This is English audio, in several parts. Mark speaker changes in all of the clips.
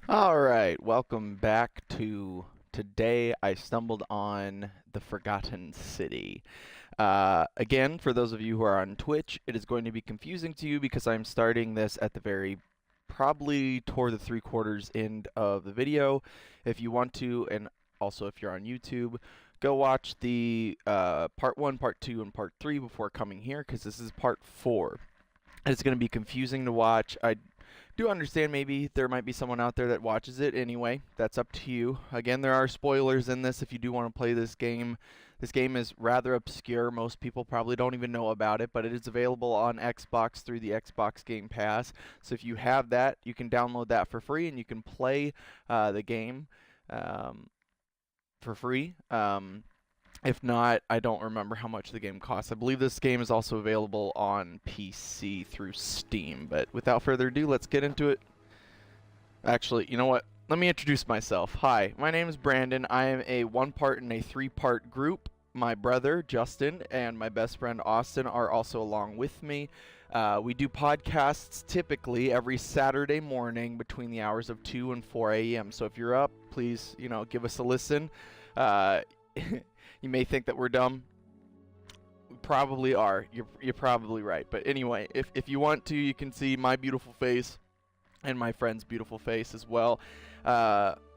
Speaker 1: Alright, welcome back to today. I stumbled on the Forgotten City. Again, for those of you who are on Twitch, it is going to be confusing to you because I'm starting this at the probably toward the 3/4 end of the video. If you want to, and also if you're on YouTube, go watch the part 1, part 2, and part 3 before coming here because this is part 4. It's going to be confusing to watch. I do understand maybe there might be someone out there that watches it anyway. That's up to you. Again, there are spoilers in this if you do want to play this game. This game is rather obscure. Most people probably don't even know about it, but it is available on Xbox through the Xbox Game Pass. So if you have that, you can download that for free and you can play the game for free. If not, I don't remember how much the game costs. I believe this game is also available on PC through Steam. But without further ado, let's get into it. Actually, you know what? Let me introduce myself. Hi, my name is Brandon. I am a 1-part and a 3-part group. My brother, Justin, and my best friend, Austin, are also along with me. We do podcasts typically every Saturday morning between the hours of 2 and 4 a.m. So if you're up, please, give us a listen. You may think that we're dumb. We probably are. You're probably right. But anyway, if you want to, you can see my beautiful face and my friend's beautiful face as well.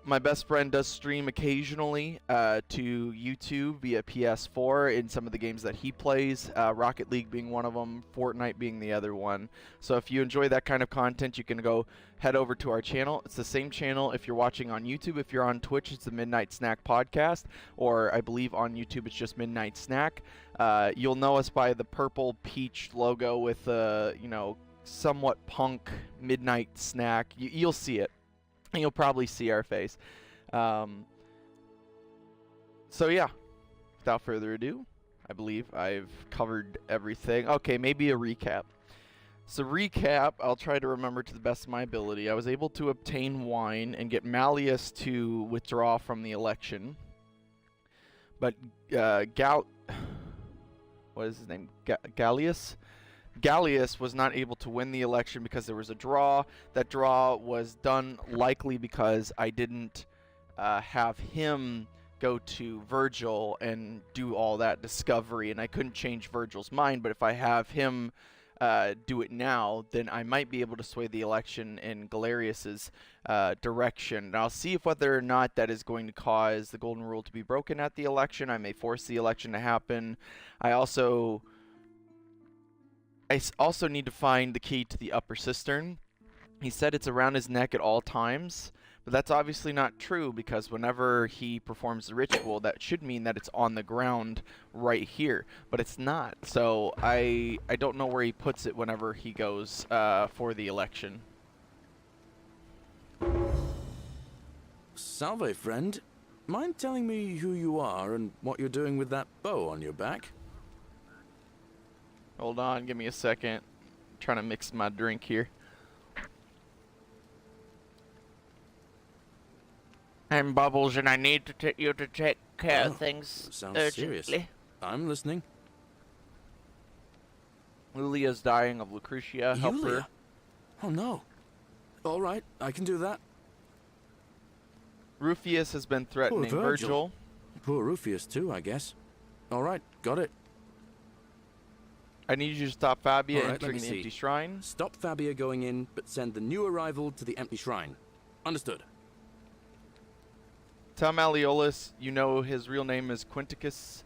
Speaker 1: My best friend does stream occasionally to YouTube via PS4 in some of the games that he plays, Rocket League being one of them, Fortnite being the other one. So if you enjoy that kind of content, you can go head over to our channel. It's the same channel if you're watching on YouTube. If you're on Twitch, it's the Midnight Snack Podcast, or I believe on YouTube it's just Midnight Snack. You'll know us by the purple peach logo with somewhat punk Midnight Snack. You'll see it. You'll probably see our face. So yeah, without further ado, I believe I've covered everything. Okay, maybe a recap. So recap, I'll try to remember to the best of my ability. I was able to obtain wine and get Malleus to withdraw from the election. But what is his name? Gallius? Gallius was not able to win the election because there was a draw. That draw was done likely because I didn't have him go to Virgil and do all that discovery, and I couldn't change Virgil's mind. But if I have him do it now, then I might be able to sway the election in Galerius's direction. And I'll see if whether or not that is going to cause the golden rule to be broken at the election. I may force the election to happen. I also need to find the key to the upper cistern. He said it's around his neck at all times, but that's obviously not true because whenever he performs the ritual, that should mean that it's on the ground right here, but it's not. So I don't know where he puts it whenever he goes for the election.
Speaker 2: Salve, friend. Mind telling me who you are and what you're doing with that bow on your back?
Speaker 1: Hold on, give me a second. I'm trying to mix my drink here. I'm Bubbles, and I need you to take care of things
Speaker 2: sounds
Speaker 1: urgently.
Speaker 2: serious. I'm listening.
Speaker 1: Lulia's dying of Lucretia. Help her.
Speaker 2: Oh no. All right, I can do that.
Speaker 1: Rufius has been threatening Virgil.
Speaker 2: Poor Rufius too, I guess. All right, got it.
Speaker 1: I need you to stop Fabia
Speaker 2: right,
Speaker 1: entering the empty shrine.
Speaker 2: Stop Fabia going in, but send the new arrival to the empty shrine. Understood.
Speaker 1: Tell Malleolus you know his real name is Quinticus.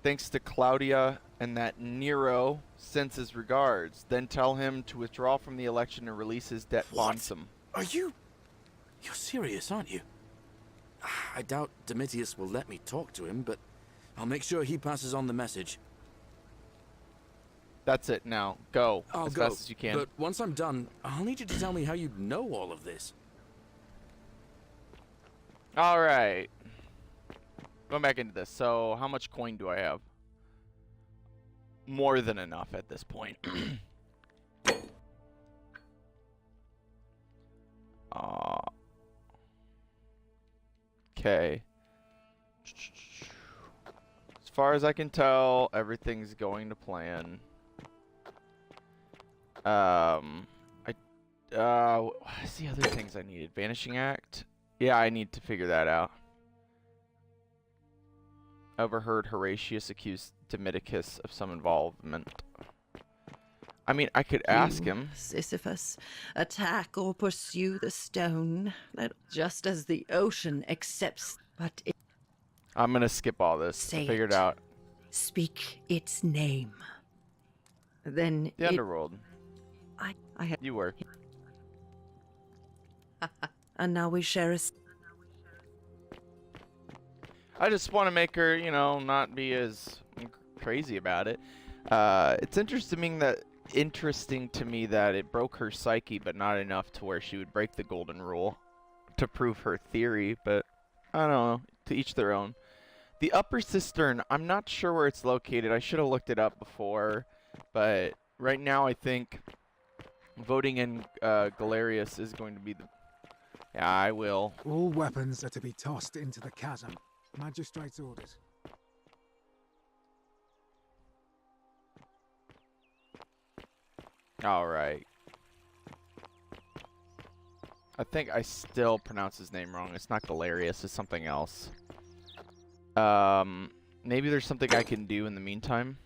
Speaker 1: Thanks to Claudia, and that Nero sends his regards. Then tell him to withdraw from the election and release his debt bonsum.
Speaker 2: Are you... You're serious, aren't you? I doubt Domitius will let me talk to him, but I'll make sure he passes on the message.
Speaker 1: That's it now. Go as fast as you can.
Speaker 2: But once I'm done, I'll need you to tell me how you know all of this.
Speaker 1: Alright. Going back into this. So, how much coin do I have? More than enough at this point. Okay. As far as I can tell, everything's going to plan. I what's the other things I needed? Vanishing Act? Yeah, I need to figure that out. Overheard Horatius accused Demodocus of some involvement. I mean, I could ask him.
Speaker 3: Sisyphus, attack or pursue the stone, just as the ocean accepts, but it...
Speaker 1: I'm gonna skip all this.
Speaker 3: Say
Speaker 1: Figured
Speaker 3: it.
Speaker 1: out.
Speaker 3: Speak its name. Then
Speaker 1: The Underworld.
Speaker 3: I have...
Speaker 1: You were.
Speaker 3: And now we share a...
Speaker 1: I just want to make her, you know, not be as crazy about it. It's interesting to me that it broke her psyche, but not enough to where she would break the golden rule to prove her theory. But I don't know. To each their own. The Upper Cistern. I'm not sure where it's located. I should have looked it up before, but right now I think voting in Galerius is going to be the. Yeah, I will.
Speaker 4: All weapons are to be tossed into the chasm. Magistrate's orders.
Speaker 1: Alright. I think I still pronounce his name wrong. It's not Galerius, it's something else. Maybe there's something I can do in the meantime.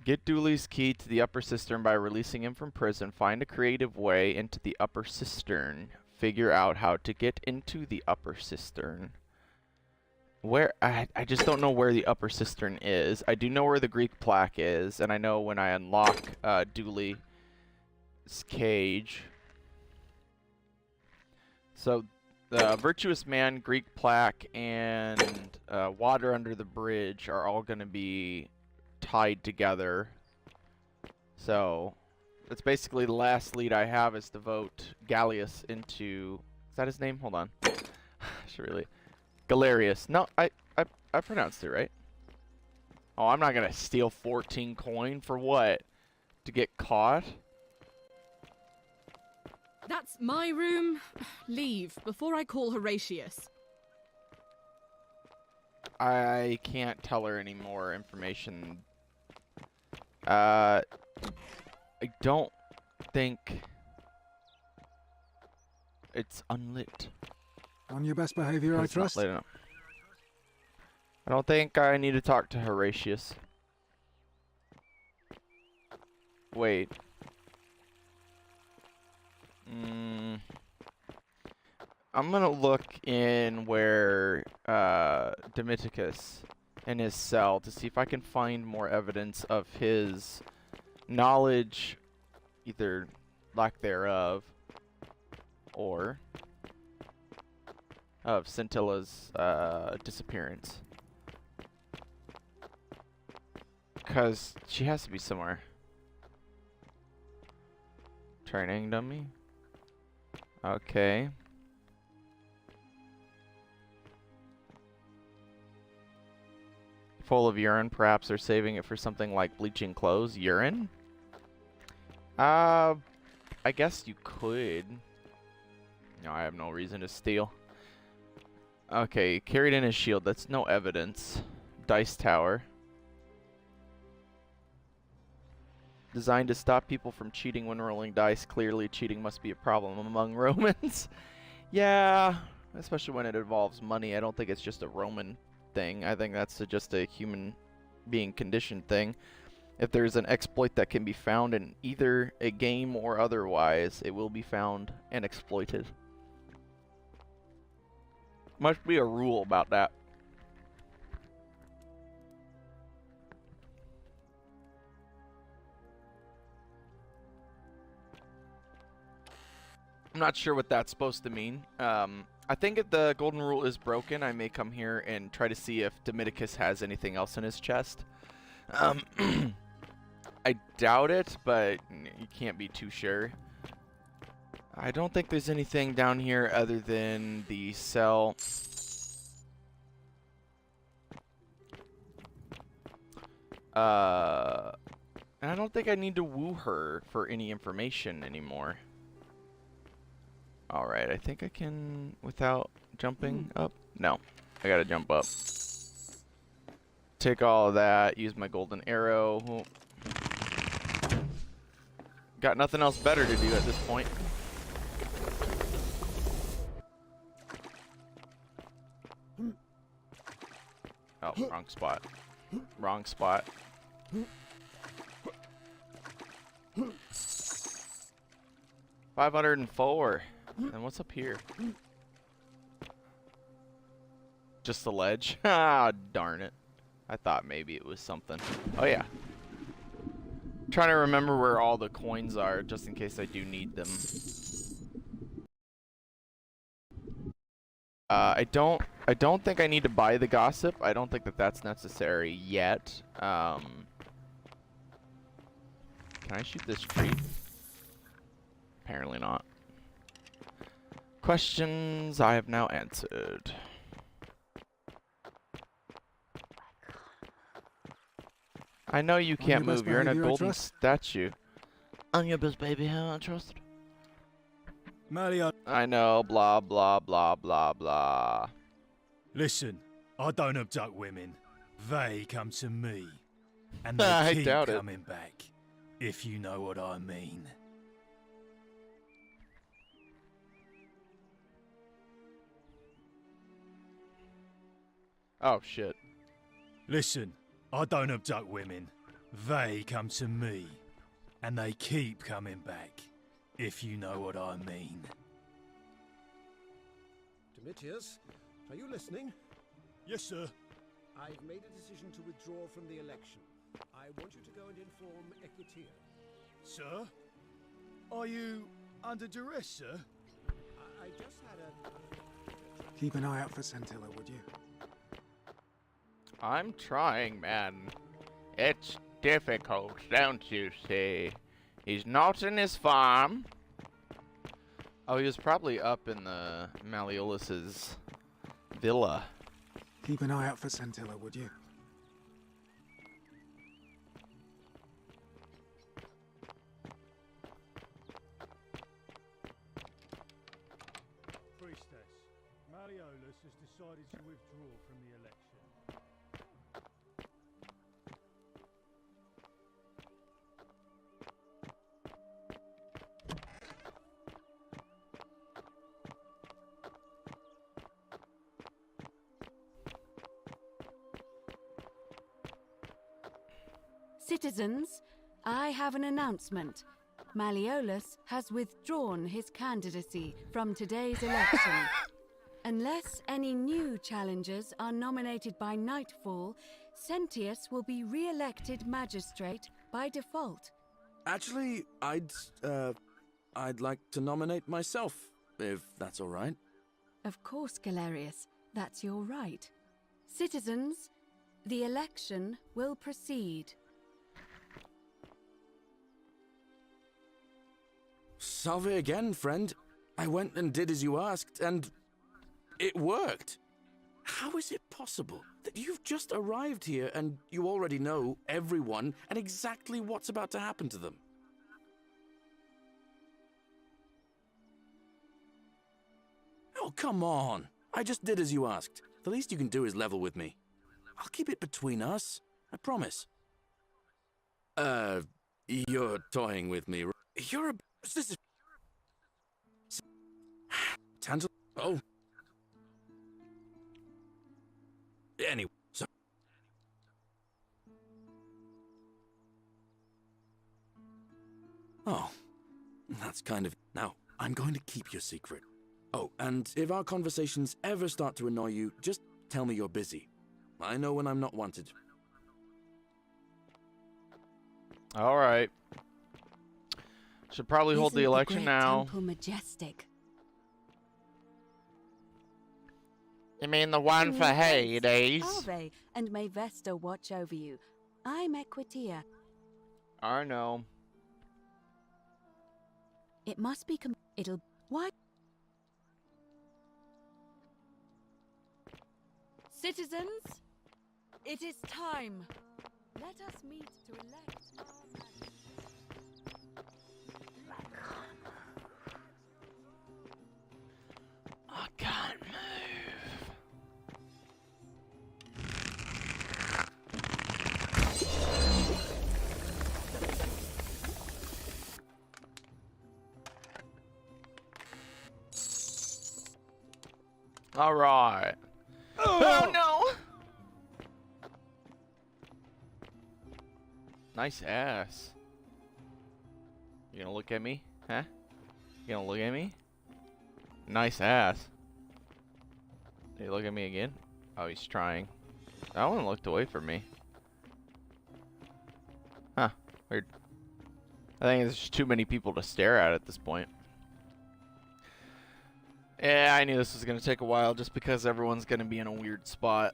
Speaker 1: Get Dooley's key to the Upper Cistern by releasing him from prison. Find a creative way into the Upper Cistern. Figure out how to get into the Upper Cistern. Where I just don't know where the Upper Cistern is. I do know where the Greek plaque is, and I know when I unlock Dooley's cage. So the Virtuous Man, Greek plaque, and Water Under the Bridge are all going to be tied together. So that's basically the last lead I have is to vote Gallius into... Is that his name? Hold on. Should really... Galerius. No, I pronounced it right. Oh, I'm not gonna steal 14 coin for what? To get caught?
Speaker 5: That's my room. Leave before I call Horatius.
Speaker 1: I can't tell her any more information. I don't think it's unlit.
Speaker 4: On your best behavior, I
Speaker 1: It's not
Speaker 4: trust.
Speaker 1: lit enough. I don't think I need to talk to Horatius. Wait. I'm gonna look in where Demodocus in his cell to see if I can find more evidence of his knowledge, either lack thereof, or of Scintilla's disappearance. Because she has to be somewhere. Training dummy. Okay. Full of urine. Perhaps they're saving it for something like bleaching clothes. Urine? I guess you could. No, I have no reason to steal. Okay, carried in his shield. That's no evidence. Dice tower. Designed to stop people from cheating when rolling dice. Clearly, cheating must be a problem among Romans. Yeah, especially when it involves money. I don't think it's just a Roman thing. I think that's just a human being conditioned thing. If there's an exploit that can be found in either a game or otherwise, it will be found and exploited. Must be a rule about that. I'm not sure what that's supposed to mean. I think if the golden rule is broken, I may come here and try to see if Demodocus has anything else in his chest. I doubt it, but you can't be too sure. I don't think there's anything down here other than the cell. And I don't think I need to woo her for any information anymore. Alright, I think I can without jumping up. No, I gotta jump up. Take all of that, use my golden arrow. Got nothing else better to do at this point. Oh, wrong spot. Wrong spot. $504. And what's up here? Just the ledge? Ah, darn it. I thought maybe it was something. Oh, yeah. Trying to remember where all the coins are, just in case I do need them. I don't think I need to buy the gossip. I don't think that that's necessary yet. Can I shoot this tree? Apparently not. Questions I have now answered. I know you can't
Speaker 4: your best
Speaker 1: move. You're in a
Speaker 4: behavior, I
Speaker 1: golden
Speaker 4: trust?
Speaker 1: statue. I'm your best baby. How I trust.
Speaker 6: Mario,
Speaker 1: I know. Blah blah blah blah blah.
Speaker 6: listen, I don't abduct women. They come to me. And
Speaker 1: I
Speaker 6: they keep
Speaker 1: doubt it.
Speaker 6: coming back. If you know what I mean.
Speaker 1: Oh shit.
Speaker 6: Listen, I don't abduct women. They come to me. And they keep coming back. If you know what I mean.
Speaker 7: Domitius, are you listening?
Speaker 6: Yes, sir.
Speaker 7: I've made a decision to withdraw from the election. I want you to go and inform Equitia.
Speaker 6: Sir? Are you under duress, sir?
Speaker 7: I just had a...
Speaker 4: Keep an eye out for Scintilla, would you?
Speaker 1: I'm trying, man. It's difficult, don't you see? He's not in his farm. Oh, he was probably up in the Malleolus's villa.
Speaker 4: Keep an eye out for Scintilla, would you?
Speaker 6: Priestess, Mariolus has decided to withdraw from the election.
Speaker 8: Citizens, I have an announcement. Malleolus has withdrawn his candidacy from today's election. Unless any new challengers are nominated by nightfall, Sentius will be re-elected magistrate by default.
Speaker 2: Actually, I'd like to nominate myself, if that's all right.
Speaker 8: Of course, Galerius, that's your right. Citizens, the election will proceed.
Speaker 2: Salve again, friend. I went and did as you asked, and it worked. How is it possible that you've just arrived here and you already know everyone and exactly what's about to happen to them? Oh, come on. I just did as you asked. The least you can do is level with me. I'll keep it between us. I promise. You're toying with me. You're a... This is... Tantal... Oh. Anyway, so... Oh. That's kind of... Now, I'm going to keep your secret. Oh, and if our conversations ever start to annoy you, just tell me you're busy. I know when I'm not wanted.
Speaker 1: All right. Should probably hold the
Speaker 8: Isn't
Speaker 1: election
Speaker 8: great
Speaker 1: now.
Speaker 8: Temple majestic?
Speaker 1: You mean the one for Hades?
Speaker 8: Ave, and may Vesta watch over you. I'm Equitia.
Speaker 1: I know.
Speaker 8: It must be it'll... Why? Citizens, it is time. Let us meet to elect our magistrate.
Speaker 1: I can't move. All right. Oh no! Nice ass. You gonna look at me? Huh? You gonna look at me? Nice ass. Did he look at me again? Oh, he's trying. That one looked away from me. Huh. Weird. I think there's just too many people to stare at this point. Yeah, I knew this was gonna take a while just because everyone's gonna be in a weird spot.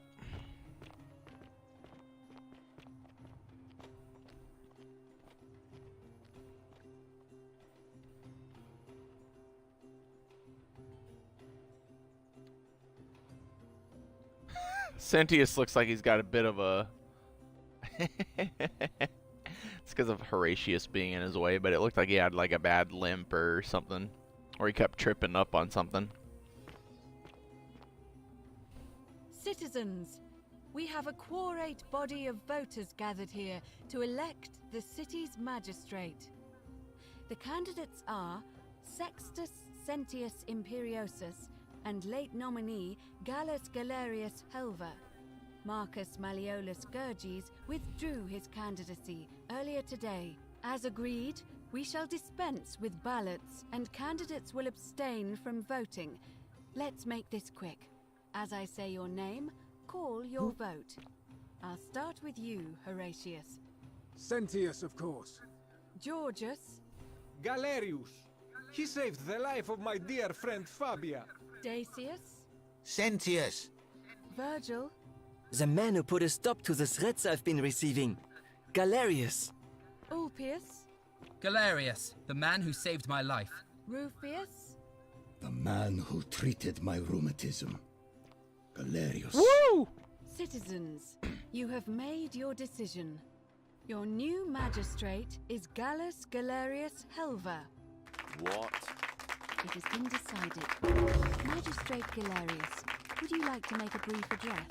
Speaker 1: Sentius looks like he's got a bit of a... It's because of Horatius being in his way, but it looked like he had like a bad limp or something. Or he kept tripping up on something.
Speaker 8: Citizens, we have a quorate body of voters gathered here to elect the city's magistrate. The candidates are Sextus Sentius Imperiosus and late nominee Gallus Galerius Helva. Marcus Malleolus Gurges withdrew his candidacy earlier today. As agreed, we shall dispense with ballots and candidates will abstain from voting. Let's make this quick. As I say your name, call your vote. I'll start with you, Horatius.
Speaker 4: Sentius, of course.
Speaker 8: Georgius.
Speaker 7: Galerius. He saved the life of my dear friend Fabia.
Speaker 8: Dacius.
Speaker 9: Sentius.
Speaker 8: Virgil.
Speaker 10: The man who put a stop to the threats I've been receiving. Galerius.
Speaker 8: Ulpius.
Speaker 11: Galerius, the man who saved my life.
Speaker 8: Rufius.
Speaker 9: The man who treated my rheumatism. Galerius.
Speaker 1: Woo!
Speaker 8: Citizens, you have made your decision. Your new magistrate is Gallus Galerius Helva.
Speaker 2: What?
Speaker 8: It has been decided. Magistrate Galerius, would you like to make a brief address?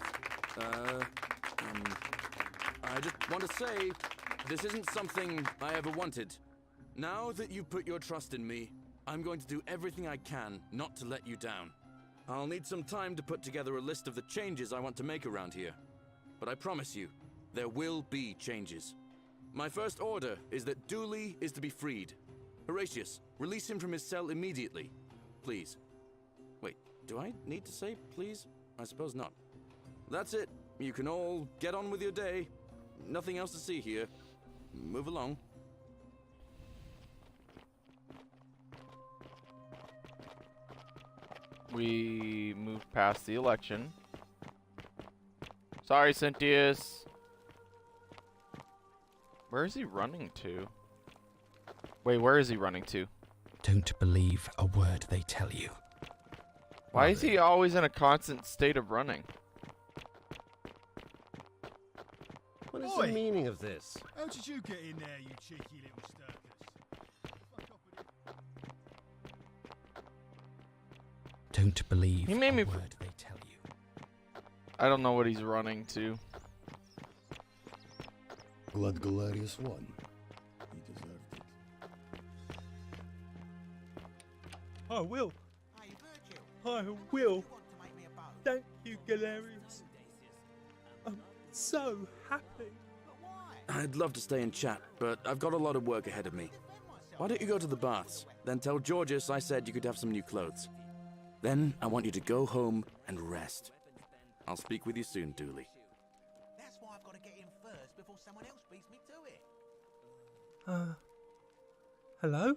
Speaker 2: I just want to say, this isn't something I ever wanted. Now that you've put your trust in me, I'm going to do everything I can not to let you down. I'll need some time to put together a list of the changes I want to make around here. But I promise you, there will be changes. My first order is that Dooley is to be freed. Horatius, release him from his cell immediately. Please. Wait, do I need to say please? I suppose not. That's it. You can all get on with your day. Nothing else to see here. Move along.
Speaker 1: We moved past the election. Sorry, Sentius. Where is he running to? Wait, where is he running to?
Speaker 12: Don't believe a word they tell you.
Speaker 1: Why is he always in a constant state of running?
Speaker 7: What is the meaning of this?
Speaker 6: How did you get in there, you cheeky little sturkers? Fuck off with it.
Speaker 12: Don't believe
Speaker 1: He made me
Speaker 12: a word they tell you.
Speaker 1: I don't know what he's running to.
Speaker 9: Glad Galerius won. He deserved it.
Speaker 6: I will. I will. Thank you, Galerius. I'm so happy.
Speaker 2: I'd love to stay and chat, but I've got a lot of work ahead of me. Why don't you go to the baths? Then tell Georgius I said you could have some new clothes. Then I want you to go home and rest. I'll speak with you soon, Dooley.
Speaker 9: That's why I've got to get in first before someone else beats me to it.
Speaker 6: Hello?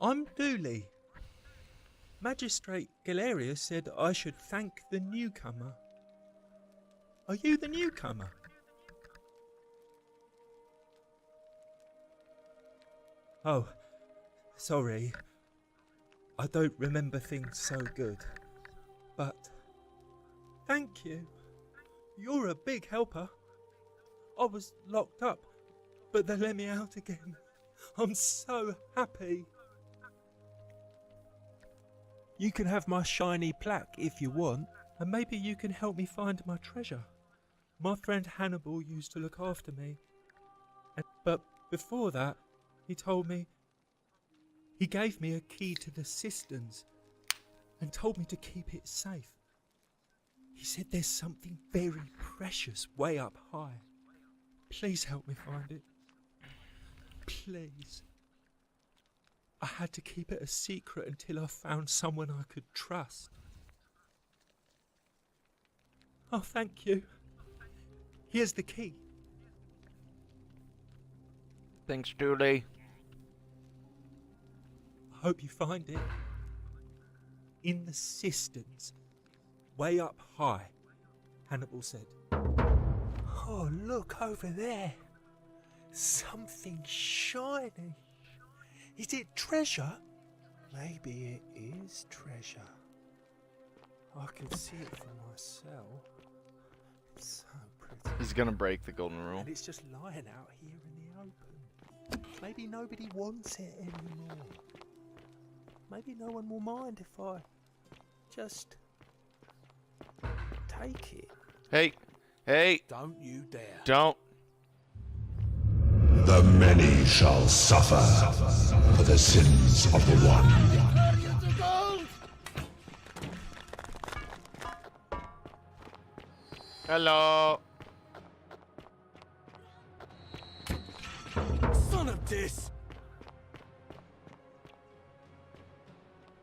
Speaker 6: I'm Dooley. Magistrate Galerius said I should thank the newcomer. Are you the newcomer? Oh, sorry. I don't remember things so good. But thank you. You're a big helper. I was locked up, but they let me out again. I'm so happy. You can have my shiny plaque if you want, and maybe you can help me find my treasure. My friend Hannibal used to look after me. But before that, he told me... He gave me a key to the cisterns. and told me to keep it safe. He said there's something very precious way up high. Please help me find it. Please. I had to keep it a secret until I found someone I could trust. Oh, thank you. Here's the key.
Speaker 1: Thanks, Julie.
Speaker 6: I hope you find it. In the cisterns, way up high, Hannibal said. Oh, look over there. Something shiny. Is it treasure? Maybe it is treasure. I can see it for myself. It's so pretty.
Speaker 1: He's gonna break the golden rule.
Speaker 6: And it's just lying out here in the open. Maybe nobody wants it anymore. Maybe no one will mind if I just take it.
Speaker 1: Hey, hey!
Speaker 2: Don't you dare.
Speaker 1: Don't.
Speaker 13: The many shall suffer for the sins of the one.
Speaker 1: Hello.
Speaker 2: Son of this!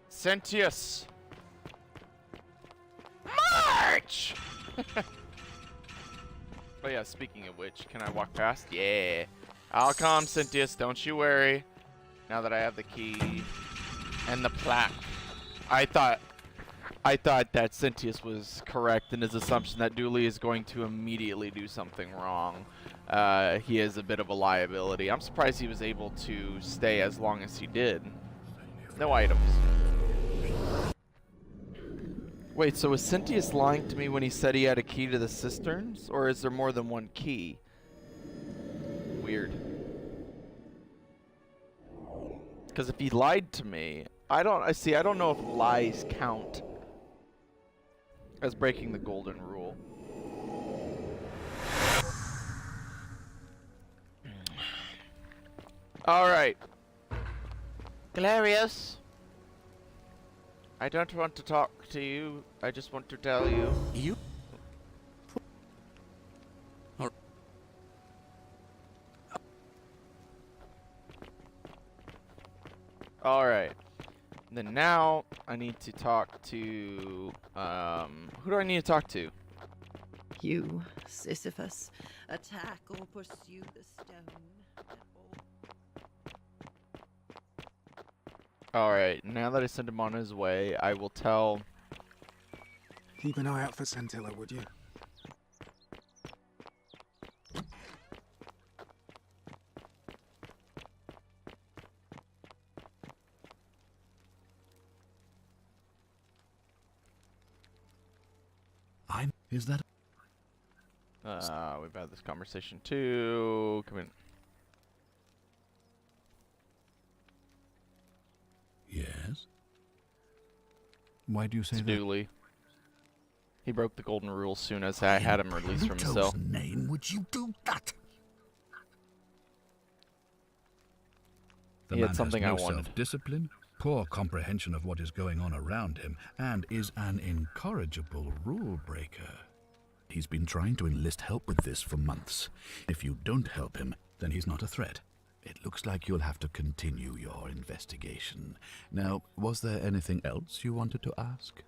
Speaker 1: Sentius. March! Oh yeah, speaking of which, can I walk past? Yeah. I'll come, Sentius, don't you worry. Now that I have the key and the plaque. I thought that Sentius was correct in his assumption that Dooley is going to immediately do something wrong. He is a bit of a liability. I'm surprised he was able to stay as long as he did. No items. Wait, so was Sentius lying to me when he said he had a key to the cisterns? Or is there more than one key? Weird. Because if he lied to me, I don't know if lies count as breaking the golden rule. Alright. Galerius. I don't want to talk to you. I just want to tell you.
Speaker 2: You?
Speaker 1: Alright. Then now I need to talk to who do I need to talk to?
Speaker 3: You, Sisyphus, attack or pursue the stone.
Speaker 1: Alright, now that I sent him on his way, I will tell...
Speaker 4: Keep an eye out for Scintilla, would you?
Speaker 13: Is that...
Speaker 1: we've had this conversation too. Come in.
Speaker 13: Yes? Why do you say that?
Speaker 1: Dooley. He broke the golden rule soon as I had him released from his cell.
Speaker 13: In Pluto's name would you do that?
Speaker 1: He had something I wanted.
Speaker 14: Self-discipline, poor comprehension of what is going on around him, and is an incorrigible rule breaker. He's been trying to enlist help with this for months. If you don't help him, then he's not a threat. It looks like you'll have to continue your investigation. Now, was there anything else you wanted to ask?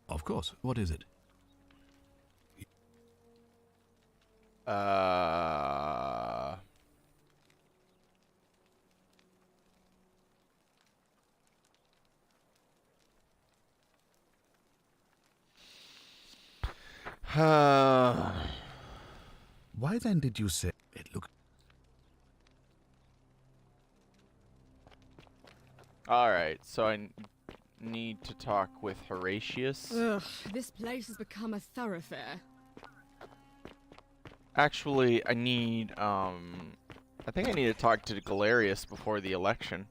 Speaker 14: Of course. What is it? Why then did you say it looked...
Speaker 1: Alright, so I need to talk with Horatius.
Speaker 5: Ugh, this place has become a thoroughfare.
Speaker 1: Actually, I need, I think I need to talk to Galerius before the election.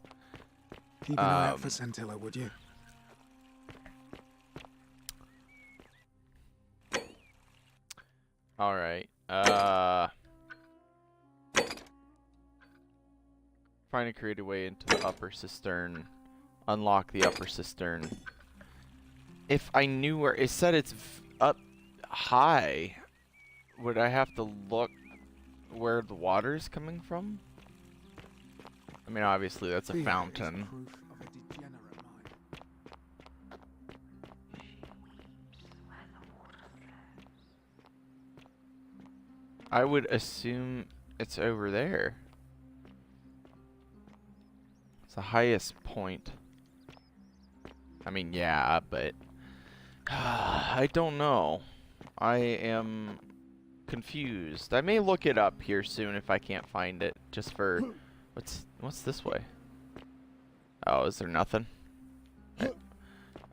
Speaker 4: Keep an eye out for Scintilla, would you?
Speaker 1: Alright, Find a creative way into the upper cistern. Unlock the upper cistern. If I knew where it said it's up high, would I have to look where the water's coming from? I mean, obviously that's a fountain. I would assume it's over there. It's the highest point. I mean, yeah, but I don't know. I am confused. I may look it up here soon if I can't find it. Just for what's this way? Oh, is there nothing?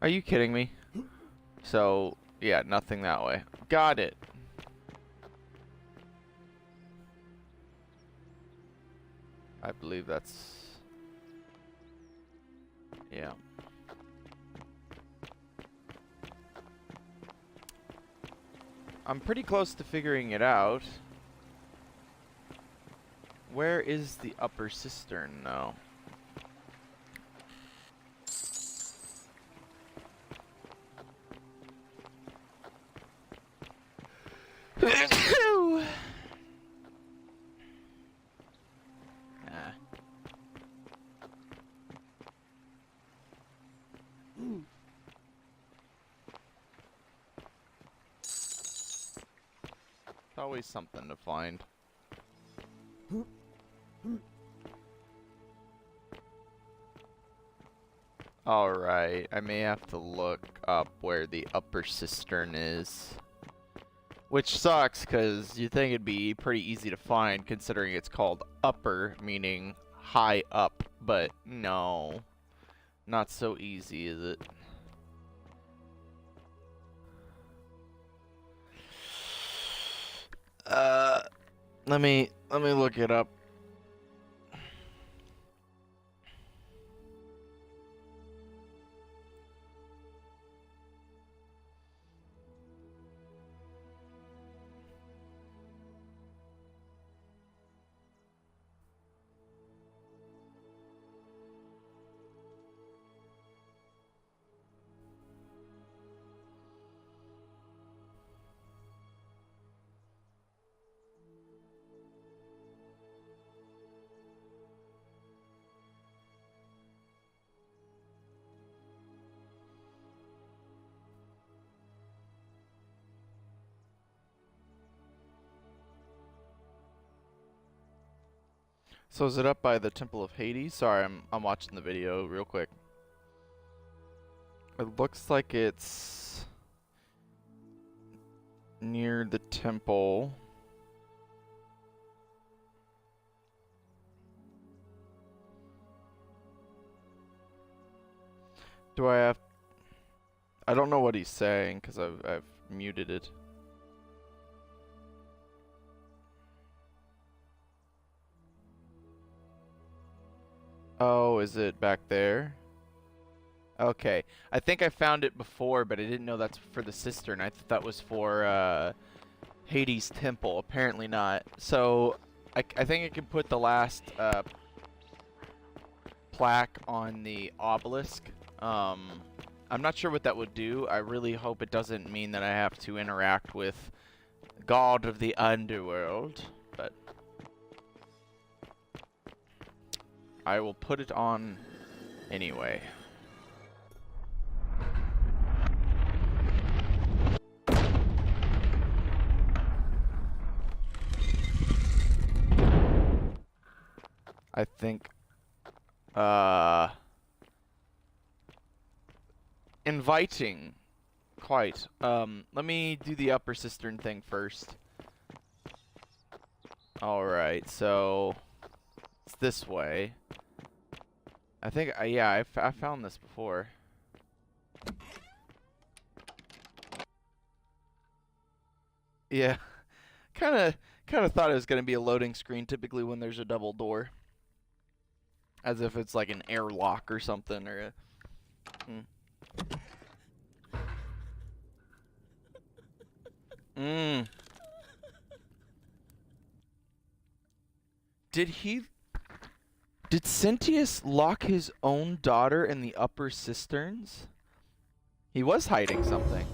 Speaker 1: Are you kidding me? So yeah, nothing that way. Got it. I believe that's yeah. I'm pretty close to figuring it out. Where is the upper cistern though? Always something to find. Alright, I may have to look up where the upper cistern is. Which sucks, because you'd think it'd be pretty easy to find, considering it's called upper, meaning high up. But no, not so easy, is it? Let me look it up. So is it up by the Temple of Hades? Sorry, I'm watching the video real quick. It looks like it's near the temple. Do I have... I don't know what he's saying because I've muted it. Oh, is it back there? Okay. I think I found it before, but I didn't know that's for the cistern. I thought that was for Hades Temple. Apparently not. So, I think I can put the last plaque on the obelisk. I'm not sure what that would do. I really hope it doesn't mean that I have to interact with God of the Underworld, but I will put it on anyway. I think inviting quite. Let me do the upper cistern thing first. Alright, so it's this way. I think, yeah, I found this before. Yeah, kind of thought it was going to be a loading screen typically when there's a double door. As if it's like an airlock or something, or a... Did he... Did Sentius lock his own daughter in the upper cisterns? He was hiding something.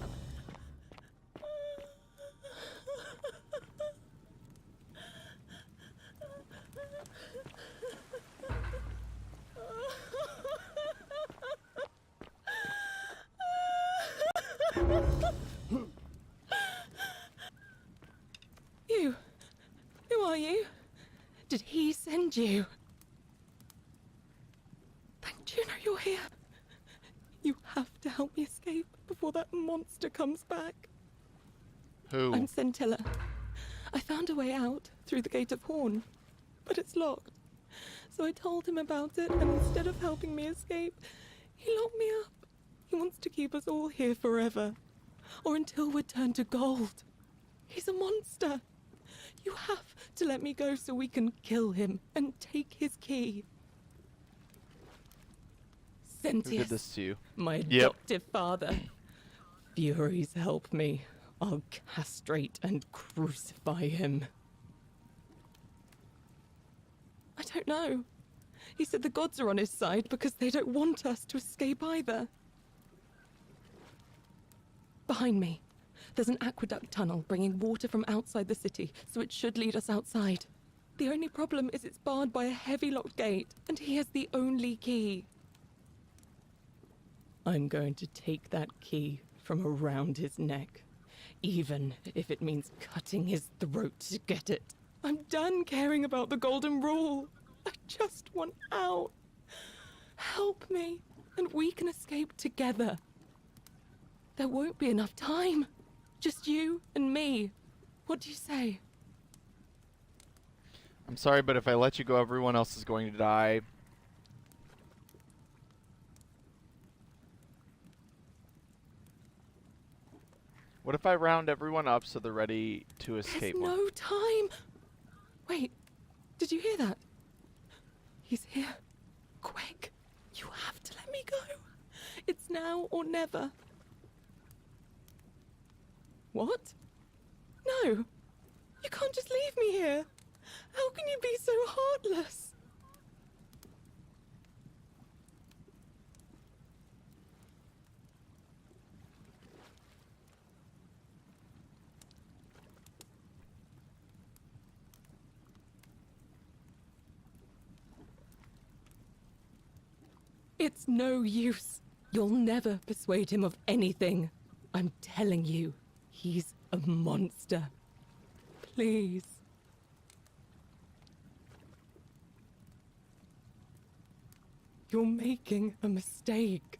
Speaker 15: You? Who are you? Did he send you? Thank Juno you're here. You have to help me escape before that monster comes back.
Speaker 1: Who?
Speaker 15: I'm Scintilla. I found a way out through the Gate of Horn, but it's locked. So I told him about it, and instead of helping me escape, he locked me up. He wants to keep us all here forever, or until we're turned to gold. He's a monster. You have to let me go so we can kill him and take his key.
Speaker 1: Who did
Speaker 15: Sentius,
Speaker 1: this to you?
Speaker 15: my
Speaker 1: Yep.
Speaker 15: adoptive father. Furies, help me. I'll castrate and crucify him. I don't know. He said the gods are on his side because they don't want us to escape either. Behind me, there's an aqueduct tunnel bringing water from outside the city, so it should lead us outside. The only problem is it's barred by a heavy locked gate, and he has the only key. I'm going to take that key from around his neck, even if it means cutting his throat to get it. I'm done caring about the Golden Rule. I just want out. Help me, and we can escape together. There won't be enough time. Just you and me. What do you say?
Speaker 1: I'm sorry, but if I let you go, everyone else is going to die. What if I round everyone up so they're ready to escape?
Speaker 15: There's no time. Wait, did you hear that? He's here. Quick, you have to let me go. It's now or never. What? No, you can't just leave me here. How can you be so heartless? It's no use. You'll never persuade him of anything. I'm telling you, he's a monster. Please. You're making a mistake.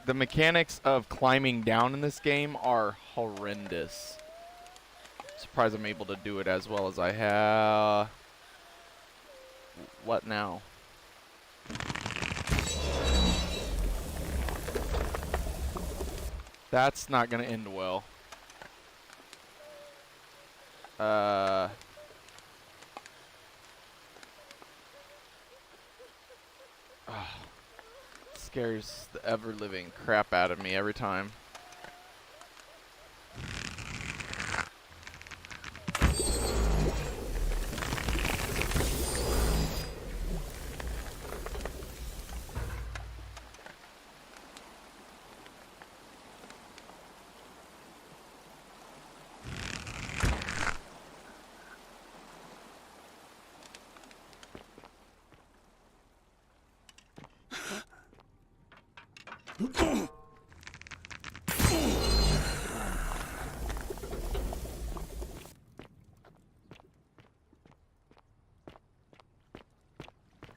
Speaker 1: The mechanics of climbing down in this game are horrendous. Surprised I'm able to do it as well as I have. What now? That's not gonna end well. Scares the ever-living crap out of me every time.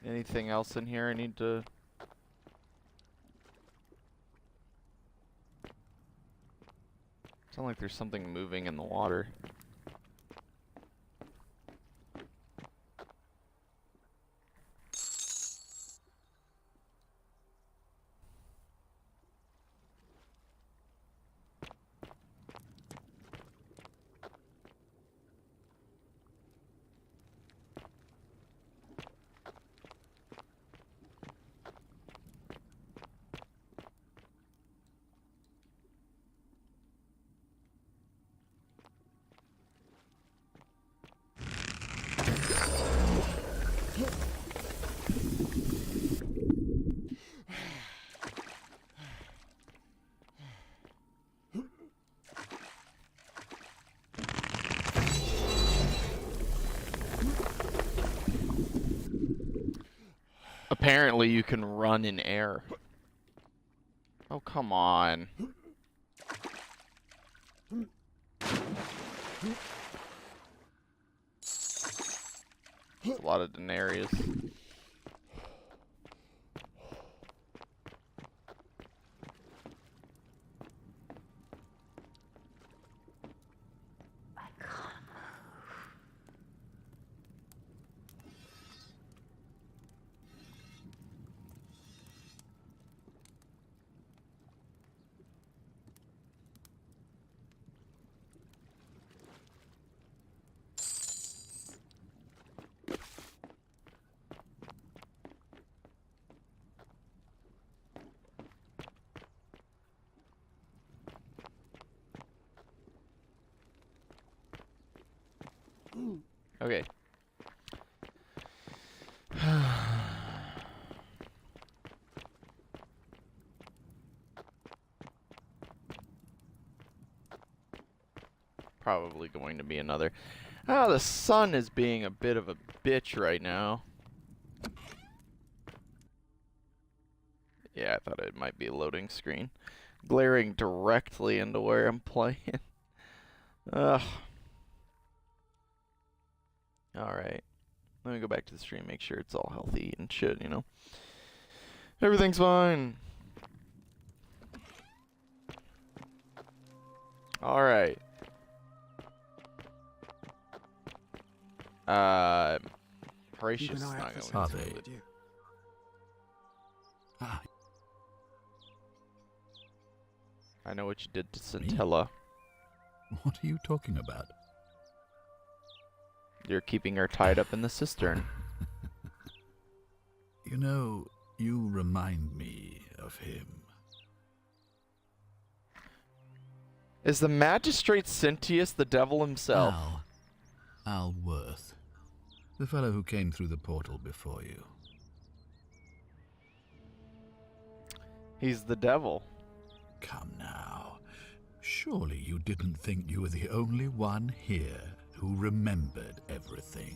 Speaker 1: Anything else in here I need to... Sound like there's something moving in the water. Apparently you can run in air. Oh, come on. That's a lot of denarius. Okay. Probably going to be another. Ah, the sun is being a bit of a bitch right now. Yeah, I thought it might be a loading screen. Glaring directly into where I'm playing. Ugh. Alright. Let me go back to the stream, make sure it's all healthy and shit, you know. Everything's fine. Alright. Horatius is not going to it. I know what you did to Scintilla.
Speaker 14: What are you talking about?
Speaker 1: You're keeping her tied up in the cistern.
Speaker 14: You know, you remind me of him.
Speaker 1: Is the magistrate Sintius the devil himself?
Speaker 14: Al Worth. The fellow who came through the portal before you.
Speaker 1: He's the devil.
Speaker 14: Come now. Surely you didn't think you were the only one here who remembered everything.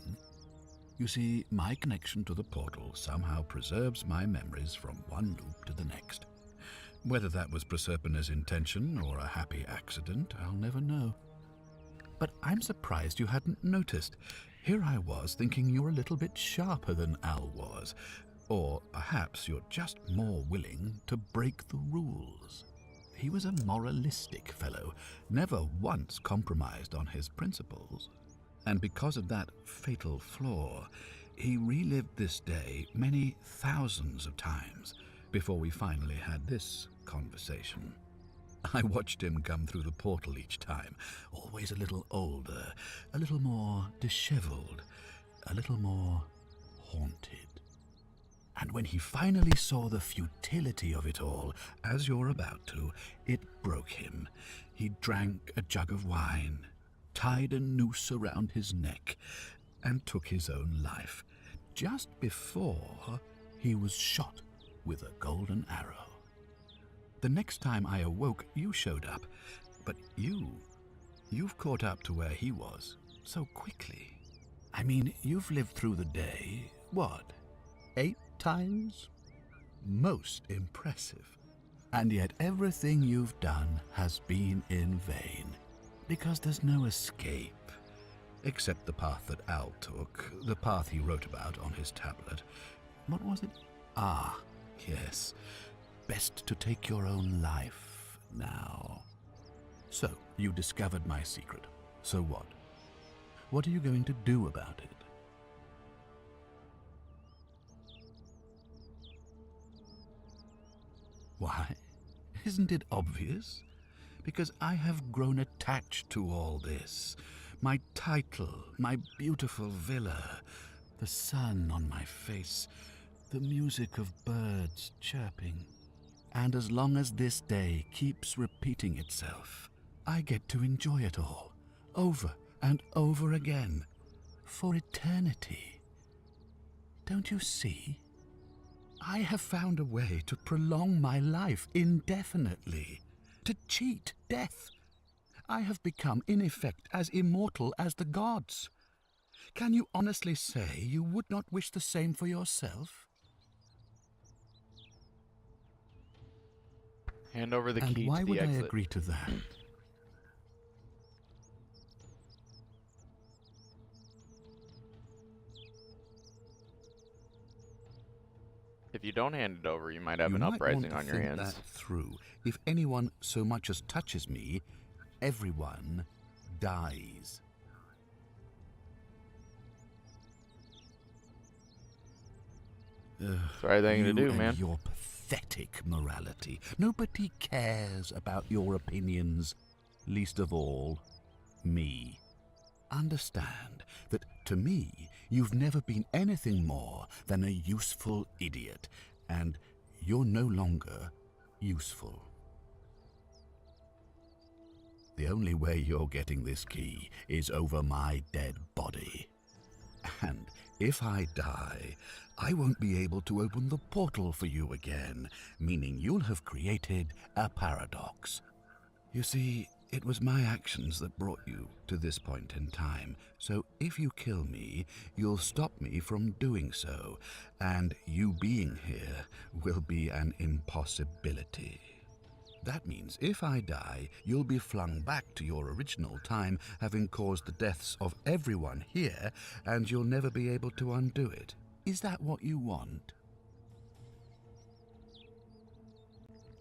Speaker 14: You see, my connection to the portal somehow preserves my memories from one loop to the next. Whether that was Proserpina's intention or a happy accident, I'll never know. But I'm surprised you hadn't noticed. Here I was thinking you're a little bit sharper than Al was. Or perhaps you're just more willing to break the rules. He was a moralistic fellow, never once compromised on his principles. And because of that fatal flaw, he relived this day many thousands of times before we finally had this conversation. I watched him come through the portal each time, always a little older, a little more disheveled, a little more haunted. And when he finally saw the futility of it all, as you're about to, it broke him. He drank a jug of wine, tied a noose around his neck, and took his own life, just before he was shot with a golden arrow. The next time I awoke, you showed up, but you've caught up to where he was so quickly. I mean, you've lived through the day, what, 8 times? Most impressive. And yet everything you've done has been in vain, because there's no escape, except the path that Al took, the path he wrote about on his tablet. What was it? Ah, yes. Best to take your own life now. So, you discovered my secret. So what? What are you going to do about it? Why? Isn't it obvious? Because I have grown attached to all this. My title, my beautiful villa, the sun on my face, the music of birds chirping. And as long as this day keeps repeating itself, I get to enjoy it all, over and over again, for eternity. Don't you see? I have found a way to prolong my life indefinitely, to cheat death. I have become, in effect, as immortal as the gods. Can you honestly say you would not wish the same for yourself?
Speaker 1: Hand over the
Speaker 14: And
Speaker 1: key
Speaker 14: why
Speaker 1: to the
Speaker 14: would I
Speaker 1: exit.
Speaker 14: agree to that?
Speaker 1: If you don't hand it over, you might have
Speaker 14: You
Speaker 1: an
Speaker 14: might
Speaker 1: uprising
Speaker 14: want to
Speaker 1: on your
Speaker 14: think
Speaker 1: hands.
Speaker 14: that through. If anyone so much as touches me, everyone dies.
Speaker 1: It's the right thing to
Speaker 14: You
Speaker 1: do,
Speaker 14: and
Speaker 1: man.
Speaker 14: Your pathetic morality. Nobody cares about your opinions, least of all, me. Understand that to me, you've never been anything more than a useful idiot, and you're no longer useful. The only way you're getting this key is over my dead body. And if I die, I won't be able to open the portal for you again, meaning you'll have created a paradox. You see, it was my actions that brought you to this point in time, so if you kill me, you'll stop me from doing so, and you being here will be an impossibility. That means if I die, you'll be flung back to your original time, having caused the deaths of everyone here, and you'll never be able to undo it. Is that what you want?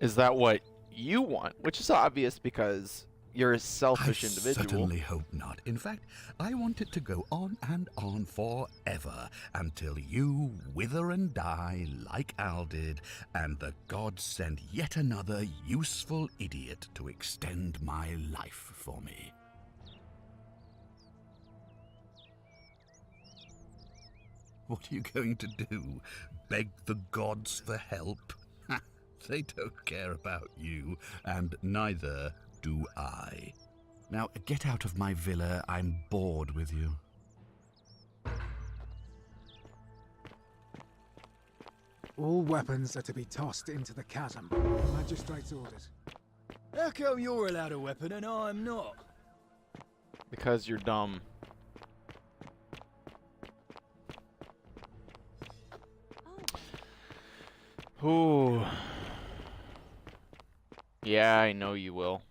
Speaker 1: Is that what you want? Which is obvious because you're a selfish
Speaker 14: I
Speaker 1: individual.
Speaker 14: certainly hope not. In fact, I want it to go on and on forever until you wither and die like Al did, and the gods send yet another useful idiot to extend my life for me. What are you going to do? Beg the gods for help? They don't care about you, and neither do I. Now, get out of my villa. I'm bored with you.
Speaker 4: All weapons are to be tossed into the chasm. Magistrate's orders.
Speaker 16: How come you're allowed a weapon and I'm not?
Speaker 1: Because you're dumb. Ooh. Yeah, I know you will.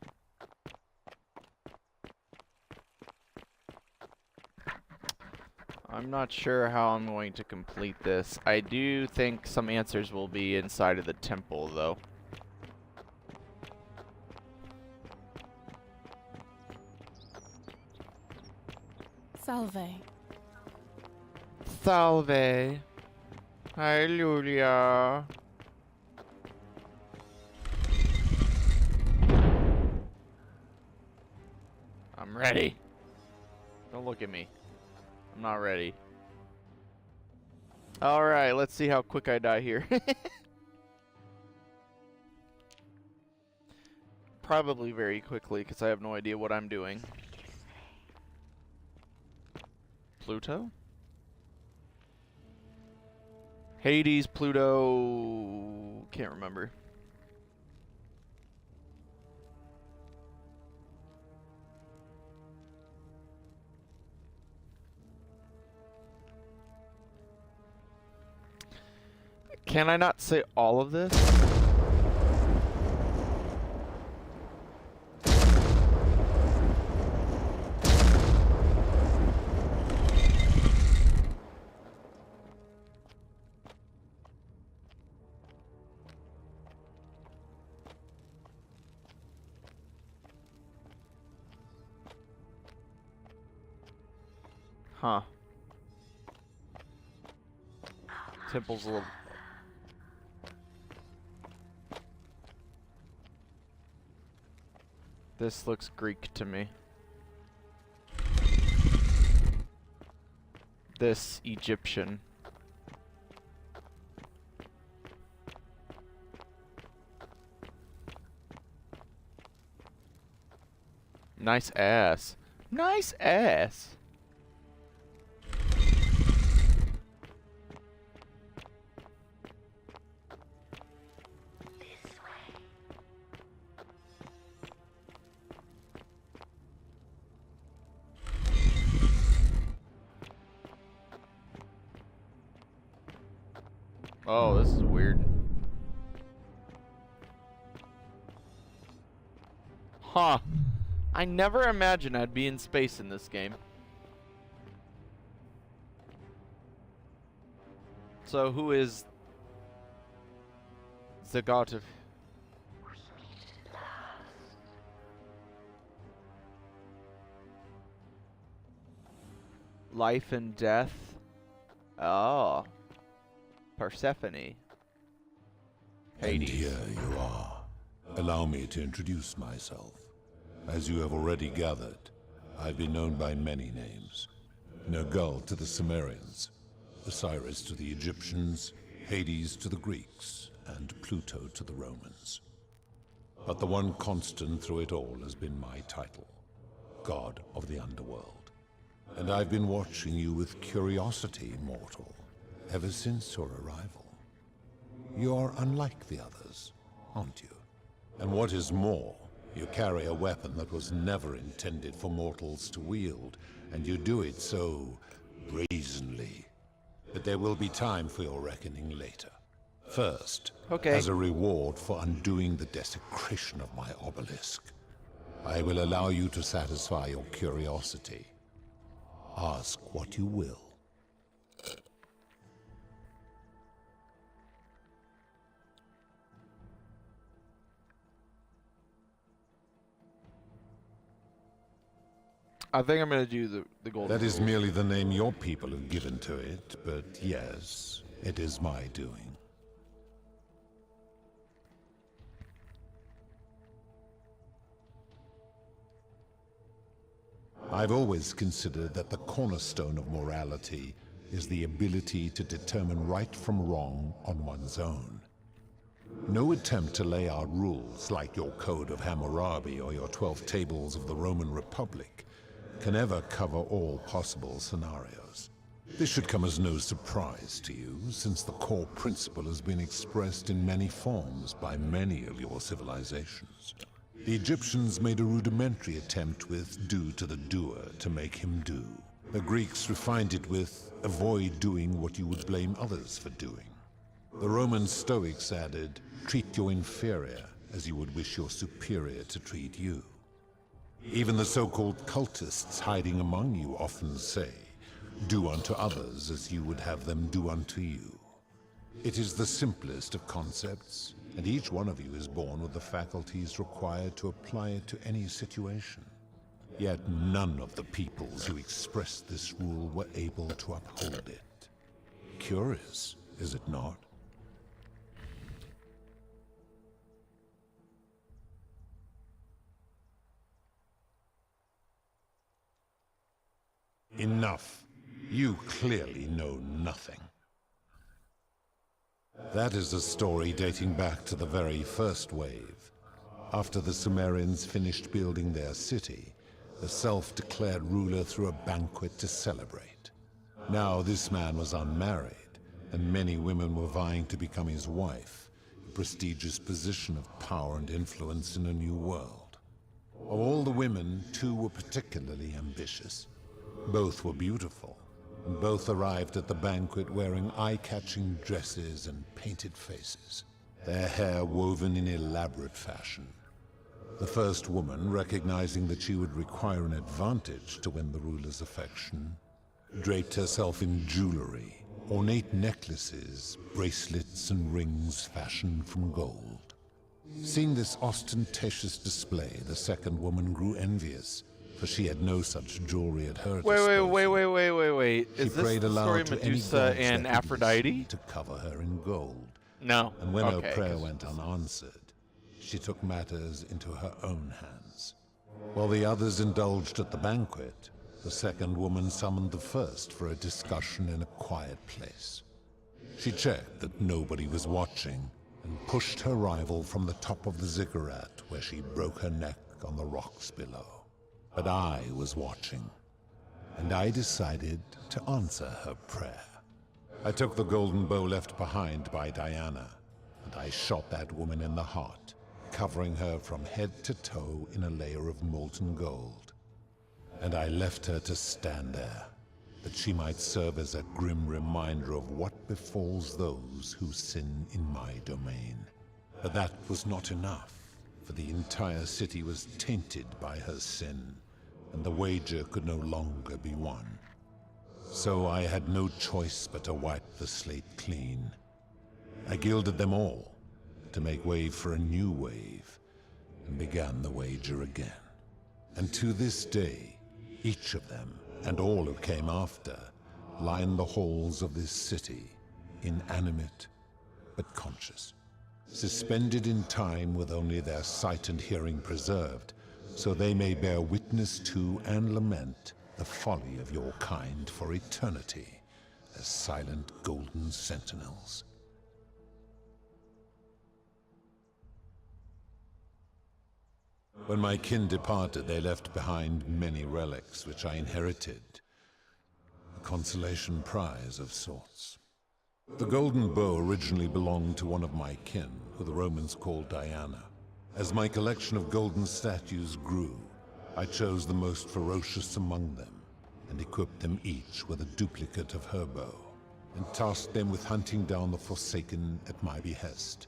Speaker 1: I'm not sure how I'm going to complete this. I do think some answers will be inside of the temple, though.
Speaker 5: Salve.
Speaker 1: Salve. Hallelujah. I'm ready. Don't look at me. I'm not ready. Alright, let's see how quick I die here. Probably very quickly, because I have no idea what I'm doing. Pluto? Hades, Pluto... Can't remember. Can I not say all of this? Huh. Temple's a little... This looks Greek to me. This Egyptian. Nice ass. Nice ass. Oh, this is weird. Huh. I never imagined I'd be in space in this game. So who is the god of... life and death? Oh. Persephone.
Speaker 13: And
Speaker 1: Hades.
Speaker 13: here you are. Allow me to introduce myself. As you have already gathered, I've been known by many names. Nergal to the Sumerians, Osiris to the Egyptians, Hades to the Greeks, and Pluto to the Romans. But the one constant through it all has been my title, God of the Underworld. And I've been watching you with curiosity, mortal, ever since your arrival. You're unlike the others, aren't you? And what is more, you carry a weapon that was never intended for mortals to wield, and you do it so brazenly. But there will be time for your reckoning later. First, as a reward for undoing the desecration of my obelisk, I will allow you to satisfy your curiosity. Ask what you will.
Speaker 1: I think I'm going to do the golden
Speaker 13: That is
Speaker 1: rule.
Speaker 13: merely the name your people have given to it, but yes, it is my doing. I've always considered that the cornerstone of morality is the ability to determine right from wrong on one's own. No attempt to lay out rules like your Code of Hammurabi or your 12 Tables of the Roman Republic can ever cover all possible scenarios. This should come as no surprise to you, since the core principle has been expressed in many forms by many of your civilizations. The Egyptians made a rudimentary attempt with do to the doer to make him do. The Greeks refined it with avoid doing what you would blame others for doing. The Roman Stoics added, treat your inferior as you would wish your superior to treat you. Even the so-called cultists hiding among you often say, do unto others as you would have them do unto you. It is the simplest of concepts, and each one of you is born with the faculties required to apply it to any situation. Yet none of the peoples who expressed this rule were able to uphold it. Curious, is it not? Enough. You clearly know nothing. That is a story dating back to the very first wave. After the Sumerians finished building their city, the self-declared ruler threw a banquet to celebrate. Now this man was unmarried, and many women were vying to become his wife, a prestigious position of power and influence in a new world. Of all the women, 2 were particularly ambitious. Both were beautiful, and both arrived at the banquet wearing eye-catching dresses and painted faces, their hair woven in elaborate fashion. The first woman, recognizing that she would require an advantage to win the ruler's affection, draped herself in jewelry, ornate necklaces, bracelets, and rings fashioned from gold. Seeing this ostentatious display, the second woman grew envious, for she had no such jewelry at her disposal.
Speaker 1: Wait.
Speaker 13: She
Speaker 1: Is this
Speaker 13: prayed
Speaker 1: the
Speaker 13: aloud
Speaker 1: story
Speaker 13: to any
Speaker 1: Medusa
Speaker 13: gods
Speaker 1: and
Speaker 13: that could
Speaker 1: Aphrodite?
Speaker 13: listen to cover her in gold.
Speaker 1: No.
Speaker 13: And when
Speaker 1: Okay,
Speaker 13: her prayer
Speaker 1: 'cause-
Speaker 13: went unanswered, she took matters into her own hands. While the others indulged at the banquet, the second woman summoned the first for a discussion in a quiet place. She checked that nobody was watching and pushed her rival from the top of the ziggurat, where she broke her neck on the rocks below. But I was watching, and I decided to answer her prayer. I took the golden bow left behind by Diana, and I shot that woman in the heart, covering her from head to toe in a layer of molten gold. And I left her to stand there, that she might serve as a grim reminder of what befalls those who sin in my domain. But that was not enough, for the entire city was tainted by her sin, and the wager could no longer be won. So I had no choice but to wipe the slate clean. I gilded them all to make way for a new wave, and began the wager again. And to this day, each of them, and all who came after, line the halls of this city, inanimate but conscious, suspended in time with only their sight and hearing preserved, so they may bear witness to and lament the folly of your kind for eternity, as silent golden sentinels. When my kin departed, they left behind many relics which I inherited, a consolation prize of sorts. The golden bow originally belonged to one of my kin, who the Romans called Diana. As my collection of golden statues grew, I chose the most ferocious among them, and equipped them each with a duplicate of her bow, and tasked them with hunting down the Forsaken at my behest.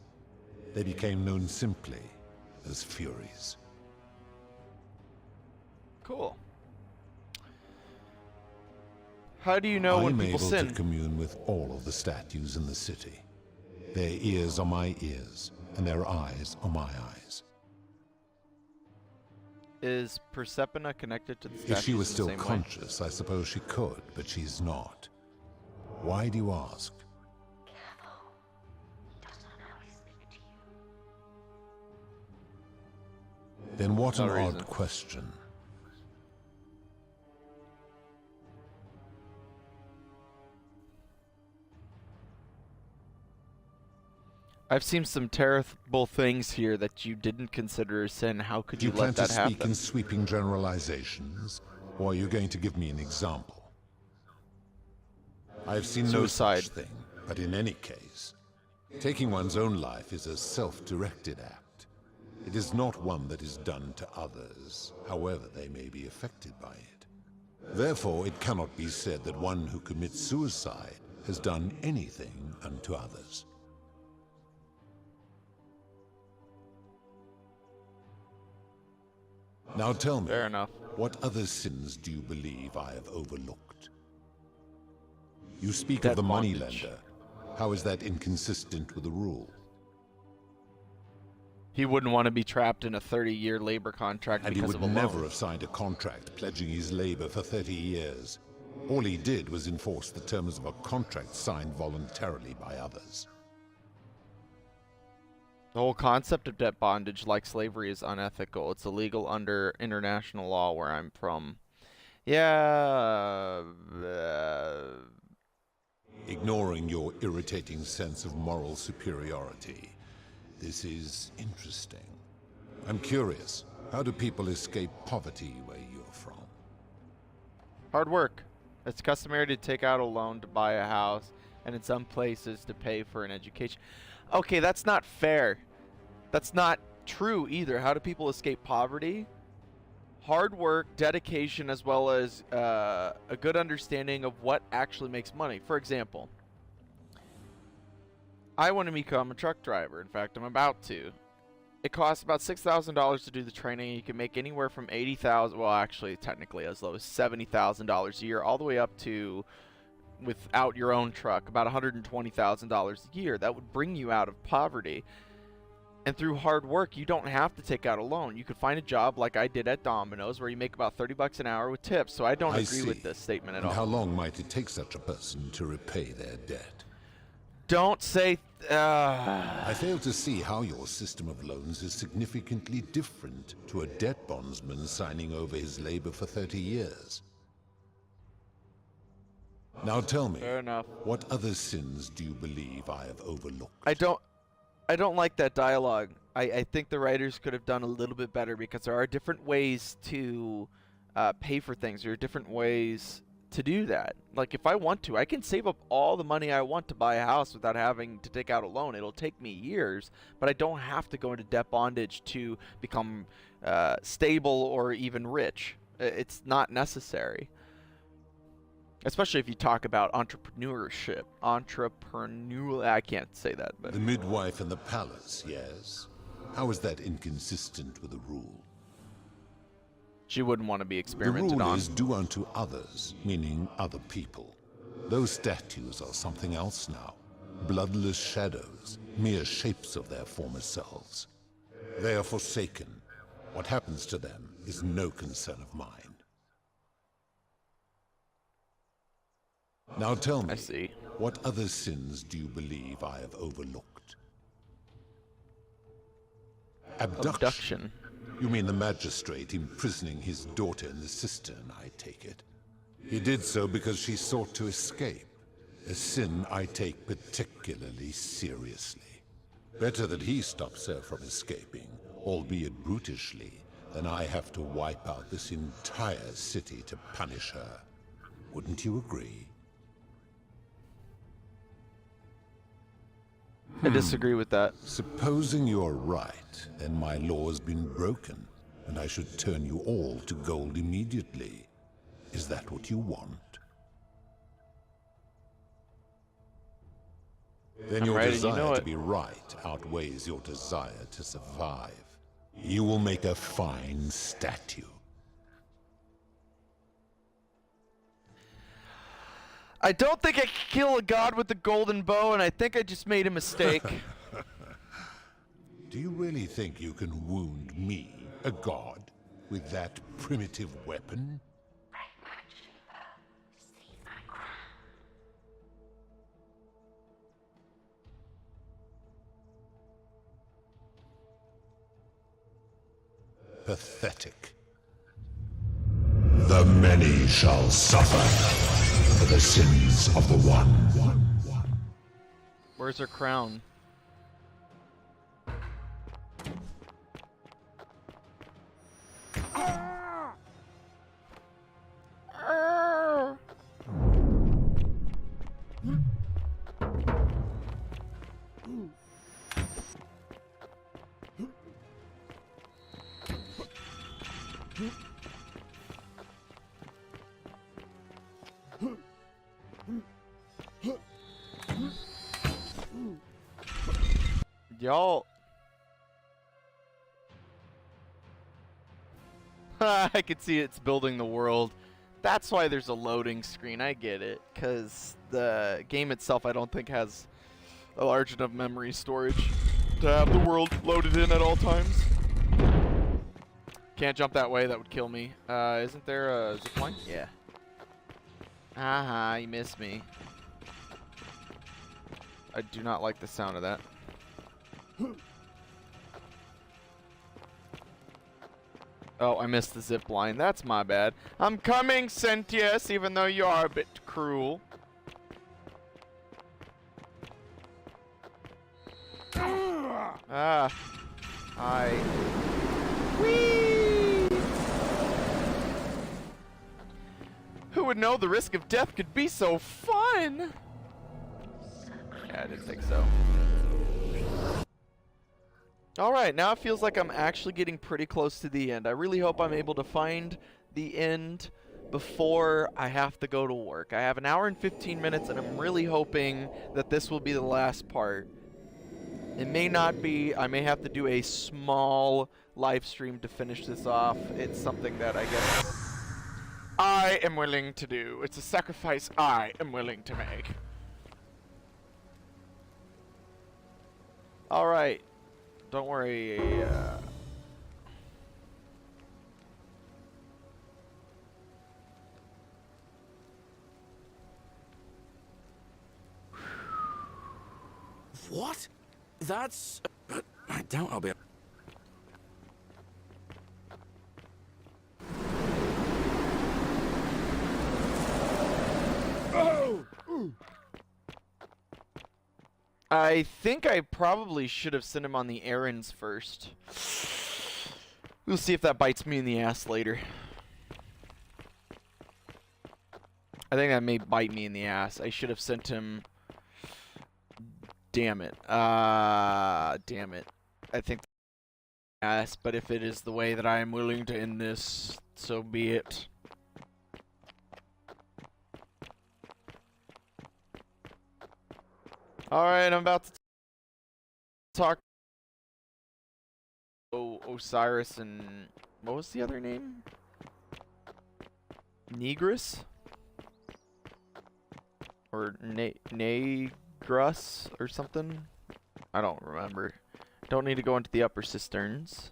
Speaker 13: They became known simply as Furies.
Speaker 1: Cool. How do you know when people sin?
Speaker 13: I am able to commune with all of the statues in the city. Their ears are my ears, and their eyes are my eyes.
Speaker 1: Is Persephone connected to the statues?
Speaker 13: If she was still
Speaker 1: in the same
Speaker 13: conscious, I suppose she could, but she's not. Why do you ask? Then what an odd question.
Speaker 1: I've seen some terrible things here that you didn't consider a sin. How could
Speaker 13: Do
Speaker 1: you
Speaker 13: you plan
Speaker 1: let
Speaker 13: to
Speaker 1: that happen?
Speaker 13: speak in sweeping generalizations, or are you going to give me an example? I've seen no such thing, but in any case, taking one's own life is a self-directed act. It is not one that is done to others, however they may be affected by it. Therefore, it cannot be said that one who commits suicide has done anything unto others. Now tell me,
Speaker 1: Fair enough.
Speaker 13: What other sins do you believe I have overlooked? You speak
Speaker 1: Debt
Speaker 13: of the
Speaker 1: bondage.
Speaker 13: moneylender. How is that inconsistent with the rule?
Speaker 1: He wouldn't want to be trapped in a 30-year labor contract
Speaker 13: And he
Speaker 1: because
Speaker 13: would
Speaker 1: of a
Speaker 13: never
Speaker 1: loan.
Speaker 13: have signed a contract pledging his labor for 30 years. All he did was enforce the terms of a contract signed voluntarily by others.
Speaker 1: The whole concept of debt bondage, like slavery, is unethical. It's illegal under international law where I'm from. Yeah.
Speaker 13: Ignoring your irritating sense of moral superiority, this is interesting. I'm curious, how do people escape poverty where you're from?
Speaker 1: Hard work. It's customary to take out a loan to buy a house, and in some places to pay for an education. Okay, that's not fair. That's not true either. How do people escape poverty? Hard work, dedication, as well as a good understanding of what actually makes money. For example, I want to become a truck driver. In fact, I'm about to. It costs about $6,000 to do the training. You can make anywhere from $80,000, well, actually, technically as low as $70,000 a year, all the way up to, without your own truck, about $120,000 a year. That would bring you out of poverty. And through hard work, you don't have to take out a loan. You could find a job like I did at Domino's where you make about $30 an hour with tips. So I don't agree with this statement at all.
Speaker 13: And how long might it take such a person to repay their debt?
Speaker 1: Don't say...
Speaker 13: I fail to see how your system of loans is significantly different to a debt bondsman signing over his labor for 30 years. Now tell me,
Speaker 1: Fair enough.
Speaker 13: What other sins do you believe I have overlooked?
Speaker 1: I don't like that dialogue. I think the writers could have done a little bit better because there are different ways to pay for things. There are different ways to do that. Like if I want to, I can save up all the money I want to buy a house without having to take out a loan. It'll take me years, but I don't have to go into debt bondage to become stable or even rich. It's not necessary. Especially if you talk about entrepreneurship. I can't say that, but...
Speaker 13: The midwife in the palace, yes? How is that inconsistent with the rule?
Speaker 1: She wouldn't want to be
Speaker 13: The
Speaker 1: experimented
Speaker 13: rule
Speaker 1: on.
Speaker 13: is do unto others, meaning other people. Those statues are something else now. Bloodless shadows, mere shapes of their former selves. They are forsaken. What happens to them is no concern of mine. Now tell me, what other sins do you believe I have overlooked? Abduction. You mean the magistrate imprisoning his daughter in the cistern, I take it. He did so because she sought to escape, a sin I take particularly seriously. Better that he stops her from escaping, albeit brutishly, than I have to wipe out this entire city to punish her. Wouldn't you agree?
Speaker 1: I disagree with that.
Speaker 13: Supposing you're right, then my law has been broken, and I should turn you all to gold immediately. Is that what you want? Then
Speaker 1: I'm
Speaker 13: your
Speaker 1: right and you
Speaker 13: desire
Speaker 1: know
Speaker 13: to
Speaker 1: it.
Speaker 13: be right outweighs your desire to survive. You will make a fine statue.
Speaker 1: I don't think I could kill a god with the golden bow, and I think I just made a mistake.
Speaker 13: Do you really think you can wound me, a god, with that primitive weapon? Pathetic. The many shall suffer for the sins of the one.
Speaker 1: Where's her crown? Y'all. I can see it's building the world. That's why there's a loading screen. I get it. Because the game itself, I don't think, has a large enough memory storage to have the world loaded in at all times. Can't jump that way. That would kill me. Isn't there a zipline? Yeah. Haha, you missed me. I do not like the sound of that. Oh, I missed the zip line. That's my bad. I'm coming, Sentius, even though you are a bit cruel. Ah. Whee! Who would know the risk of death could be so fun? Yeah, I didn't think so. Alright, now it feels like I'm actually getting pretty close to the end. I really hope I'm able to find the end before I have to go to work. I have an hour and 15 minutes, and I'm really hoping that this will be the last part. It may not be. I may have to do a small live stream to finish this off. It's something that I guess I am willing to do. It's a sacrifice I am willing to make. Alright. Don't worry.
Speaker 2: What? That's... I doubt I'll be...
Speaker 4: Oh!
Speaker 1: I think I probably should have sent him on the errands first. We'll see if that bites me in the ass later. I think that may bite me in the ass. I should have sent him... Damn it. Damn it. I think ass, but if it is the way that I am willing to end this, so be it. Alright, I'm about to talk Osiris and what was the other name? Negrus? Or Nagrus or something? I don't remember. Don't need to go into the upper cisterns.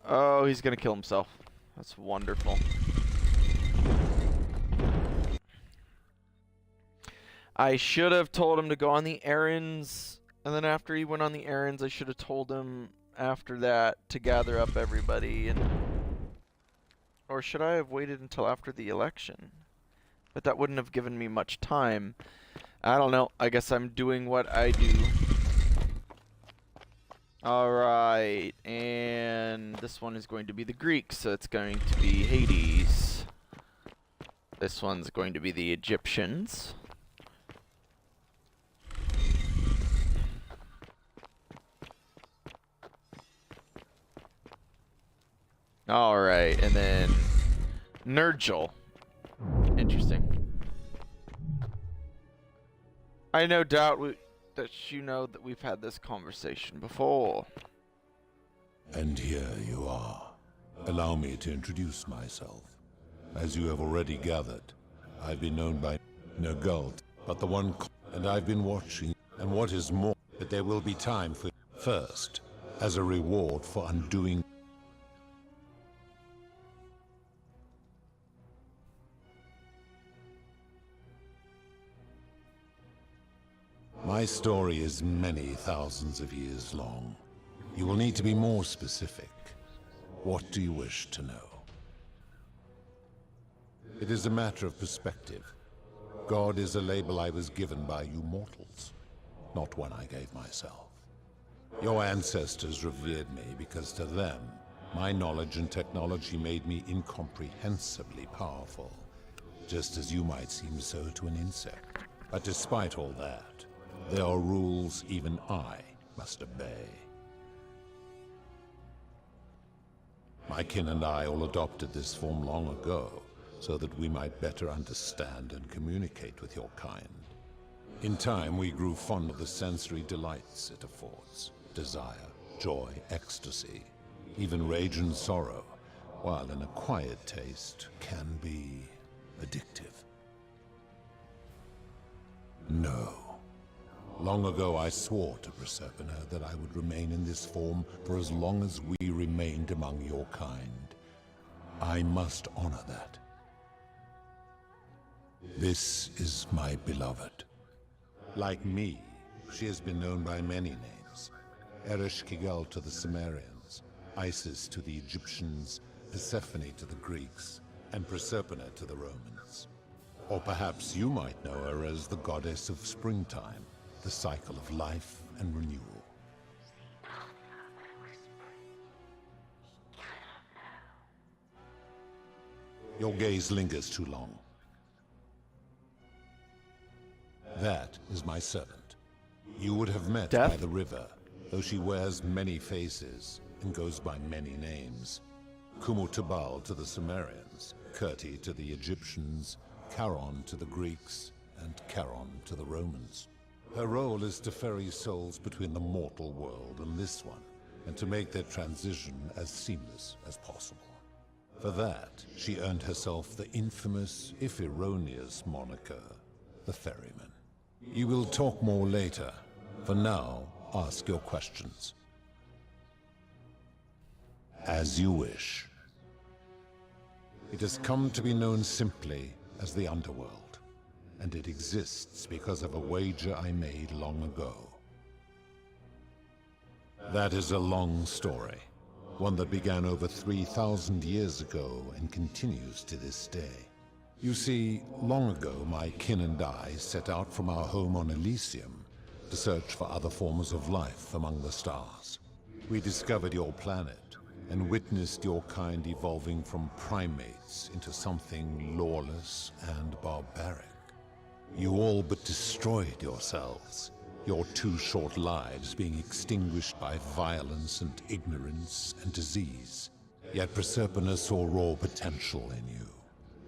Speaker 1: Oh, he's gonna kill himself. That's wonderful. I should have told him to go on the errands, and then after he went on the errands, I should have told him after that to gather up everybody, and or should I have waited until after the election? But that wouldn't have given me much time. I don't know. I guess I'm doing what I do. Alright, and this one is going to be the Greeks, so it's going to be Hades. This one's going to be the Egyptians. Alright, and then Nergal. Interesting. I no doubt that you know that we've had this conversation before.
Speaker 13: And here you are. Allow me to introduce myself. As you have already gathered, I've been known by Nergal, but the one, and I've been watching, and what is more, that there will be time for first, as a reward for undoing. My story is many thousands of years long. You will need to be more specific. What do you wish to know? It is a matter of perspective. God is a label I was given by you mortals, not one I gave myself. Your ancestors revered me because to them, my knowledge and technology made me incomprehensibly powerful, just as you might seem so to an insect. But despite all that, there are rules even I must obey. My kin and I all adopted this form long ago, so that we might better understand and communicate with your kind. In time, we grew fond of the sensory delights it affords. Desire, joy, ecstasy, even rage and sorrow, while an acquired taste can be addictive. No. Long ago I swore to Proserpina that I would remain in this form for as long as we remained among your kind. I must honor that. This is my beloved. Like me, she has been known by many names. Ereshkigal to the Sumerians, Isis to the Egyptians, Persephone to the Greeks, and Proserpina to the Romans. Or perhaps you might know her as the goddess of springtime, the cycle of life and renewal. Your gaze lingers too long. That is my servant. You would have met by the river, though she wears many faces and goes by many names. Kumutubal to the Sumerians, Kirti to the Egyptians, Charon to the Greeks, and Charon to the Romans. Her role is to ferry souls between the mortal world and this one, and to make their transition as seamless as possible. For that, she earned herself the infamous, if erroneous, moniker, the Ferryman. You will talk more later. For now, ask your questions. As you wish. It has come to be known simply as the Underworld. And it exists because of a wager I made long ago. That is a long story, one that began over 3,000 years ago and continues to this day. You see, long ago my kin and I set out from our home on Elysium to search for other forms of life among the stars. We discovered your planet and witnessed your kind evolving from primates into something lawless and barbaric. You all but destroyed yourselves, your 2 short lives being extinguished by violence and ignorance and disease. Yet Proserpina saw raw potential in you,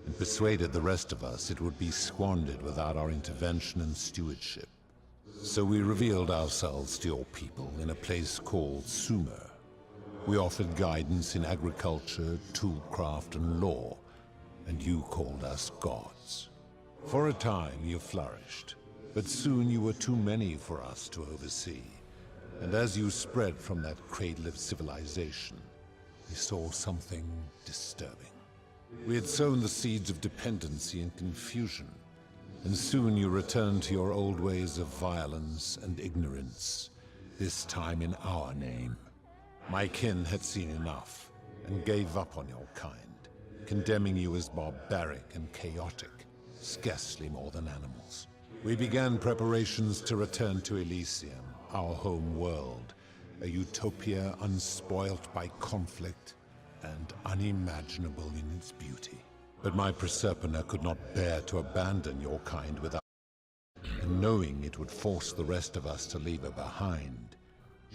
Speaker 13: and persuaded the rest of us it would be squandered without our intervention and stewardship. So we revealed ourselves to your people in a place called Sumer. We offered guidance in agriculture, toolcraft, and law, and you called us gods. For a time you flourished, but soon you were too many for us to oversee. And as you spread from that cradle of civilization, we saw something disturbing. We had sown the seeds of dependency and confusion, and soon you returned to your old ways of violence and ignorance, this time in our name. My kin had seen enough, and gave up on your kind, condemning you as barbaric and chaotic, scarcely more than animals. We began preparations to return to Elysium, our home world, a utopia unspoilt by conflict and unimaginable in its beauty. But my Proserpina could not bear to abandon your kind without, and knowing it would force the rest of us to leave her behind,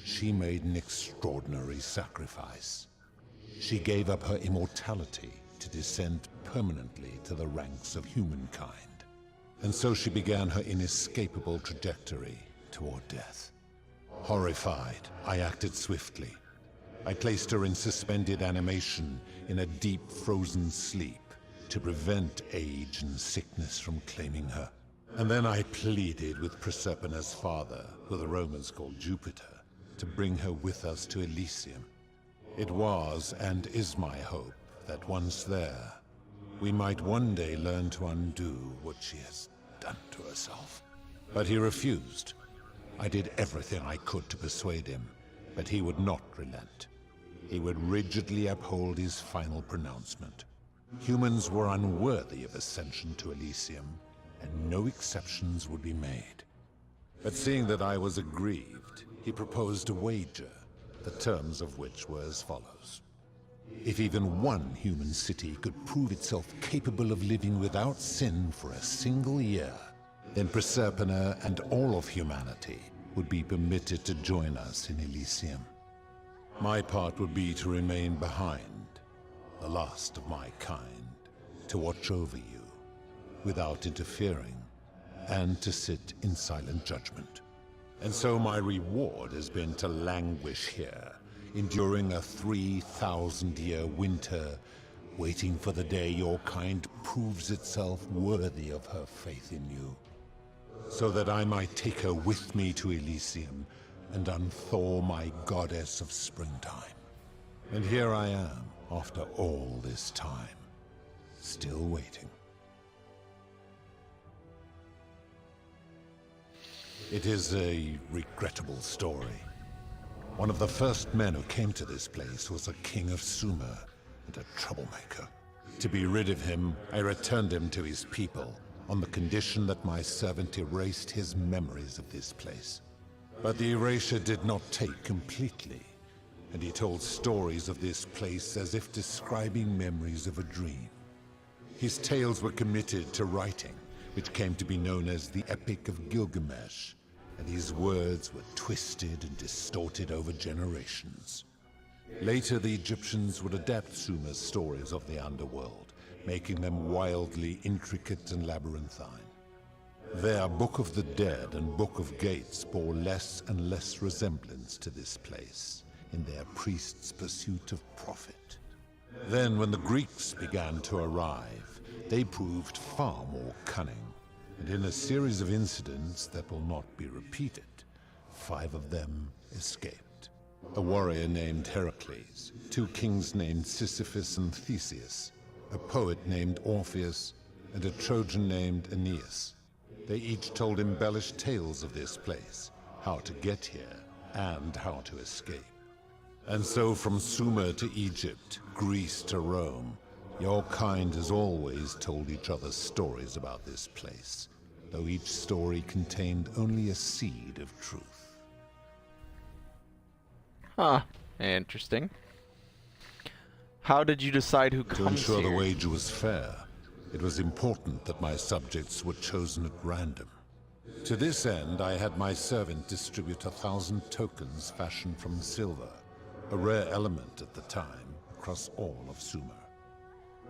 Speaker 13: she made an extraordinary sacrifice. She gave up her immortality to descend permanently to the ranks of humankind. And so she began her inescapable trajectory toward death. Horrified, I acted swiftly. I placed her in suspended animation in a deep frozen sleep to prevent age and sickness from claiming her. And then I pleaded with Proserpina's father, who the Romans called Jupiter, to bring her with us to Elysium. It was and is my hope that once there, we might one day learn to undo what she has done to herself. But he refused. I did everything I could to persuade him, but he would not relent. He would rigidly uphold his final pronouncement. Humans were unworthy of ascension to Elysium, and no exceptions would be made. But seeing that I was aggrieved, he proposed a wager, the terms of which were as follows. If even one human city could prove itself capable of living without sin for a single year, then Proserpina and all of humanity would be permitted to join us in Elysium. My part would be to remain behind, the last of my kind, to watch over you, without interfering, and to sit in silent judgment. And so my reward has been to languish here, enduring a 3,000-year winter, waiting for the day your kind proves itself worthy of her faith in you, so that I might take her with me to Elysium and unthaw my goddess of springtime. And here I am, after all this time, still waiting. It is a regrettable story. One of the first men who came to this place was a king of Sumer and a troublemaker. To be rid of him, I returned him to his people on the condition that my servant erased his memories of this place. But the erasure did not take completely, and he told stories of this place as if describing memories of a dream. His tales were committed to writing, which came to be known as the Epic of Gilgamesh, and his words were twisted and distorted over generations. Later, the Egyptians would adapt Sumer's stories of the underworld, making them wildly intricate and labyrinthine. Their Book of the Dead and Book of Gates bore less and less resemblance to this place in their priests' pursuit of profit. Then, when the Greeks began to arrive, they proved far more cunning. And in a series of incidents that will not be repeated, 5 of them escaped. A warrior named Heracles, 2 kings named Sisyphus and Theseus, a poet named Orpheus, and a Trojan named Aeneas. They each told embellished tales of this place, how to get here, and how to escape. And so from Sumer to Egypt, Greece to Rome, your kind has always told each other stories about this place, though each story contained only a seed of truth.
Speaker 1: Huh. Interesting. How did you decide who comes here?
Speaker 13: To ensure the wager was fair, it was important that my subjects were chosen at random. To this end, I had my servant distribute 1,000 tokens fashioned from silver, a rare element at the time, across all of Sumer.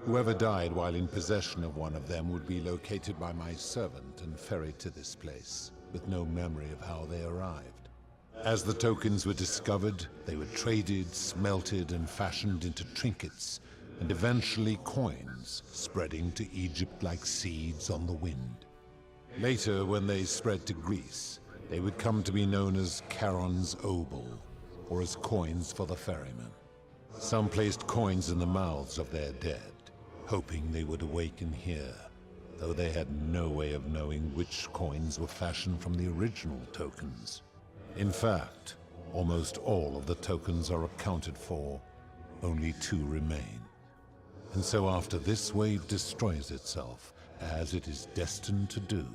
Speaker 13: Whoever died while in possession of one of them would be located by my servant and ferried to this place. with no memory of how they arrived. As the tokens were discovered, they were traded, smelted, and fashioned into trinkets, and eventually coins, spreading to Egypt like seeds on the wind. Later, when they spread to Greece, they would come to be known as Charon's obol, or as coins for the ferryman. Some placed coins in the mouths of their dead, hoping they would awaken here, though they had no way of knowing which coins were fashioned from the original tokens. In fact, almost all of the tokens are accounted for, only 2 remain. And so after this wave destroys itself, as it is destined to do,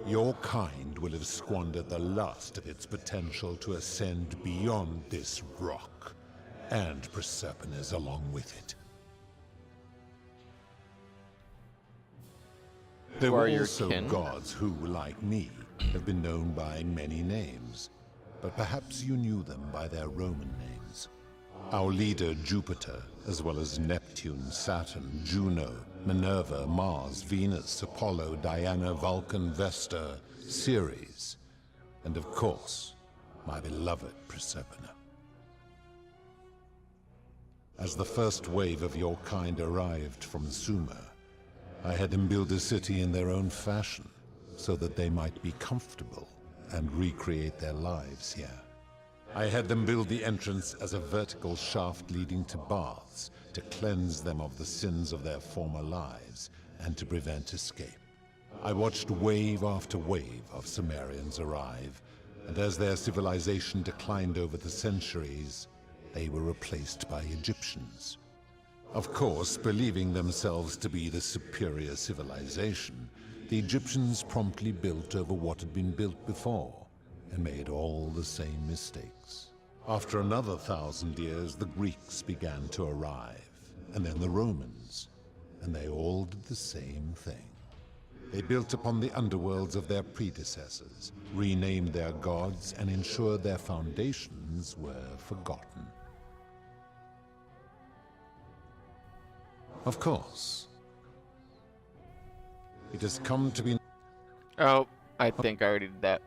Speaker 13: your kind will have squandered the last of its potential to ascend beyond this rock, and Proserpines along with it. There were also gods who, like me, have been known by many names, but perhaps you knew them by their Roman names. Our leader Jupiter, as well as Neptune, Saturn, Juno, Minerva, Mars, Venus, Apollo, Diana, Vulcan, Vesta, Ceres, and of course, my beloved Proserpina. As the first wave of your kind arrived from Sumer, I had them build a city in their own fashion, so that they might be comfortable and recreate their lives here. I had them build the entrance as a vertical shaft leading to baths, to cleanse them of the sins of their former lives, and to prevent escape. I watched wave after wave of Sumerians arrive, and as their civilization declined over the centuries, they were replaced by Egyptians. Of course, believing themselves to be the superior civilization, the Egyptians promptly built over what had been built before, and made all the same mistakes. After another 1,000 years, the Greeks began to arrive, and then the Romans, and they all did the same thing. They built upon the underworlds of their predecessors, renamed their gods, and ensured their foundations were forgotten. Of course, it has come to be...
Speaker 1: Oh, I think I already did that.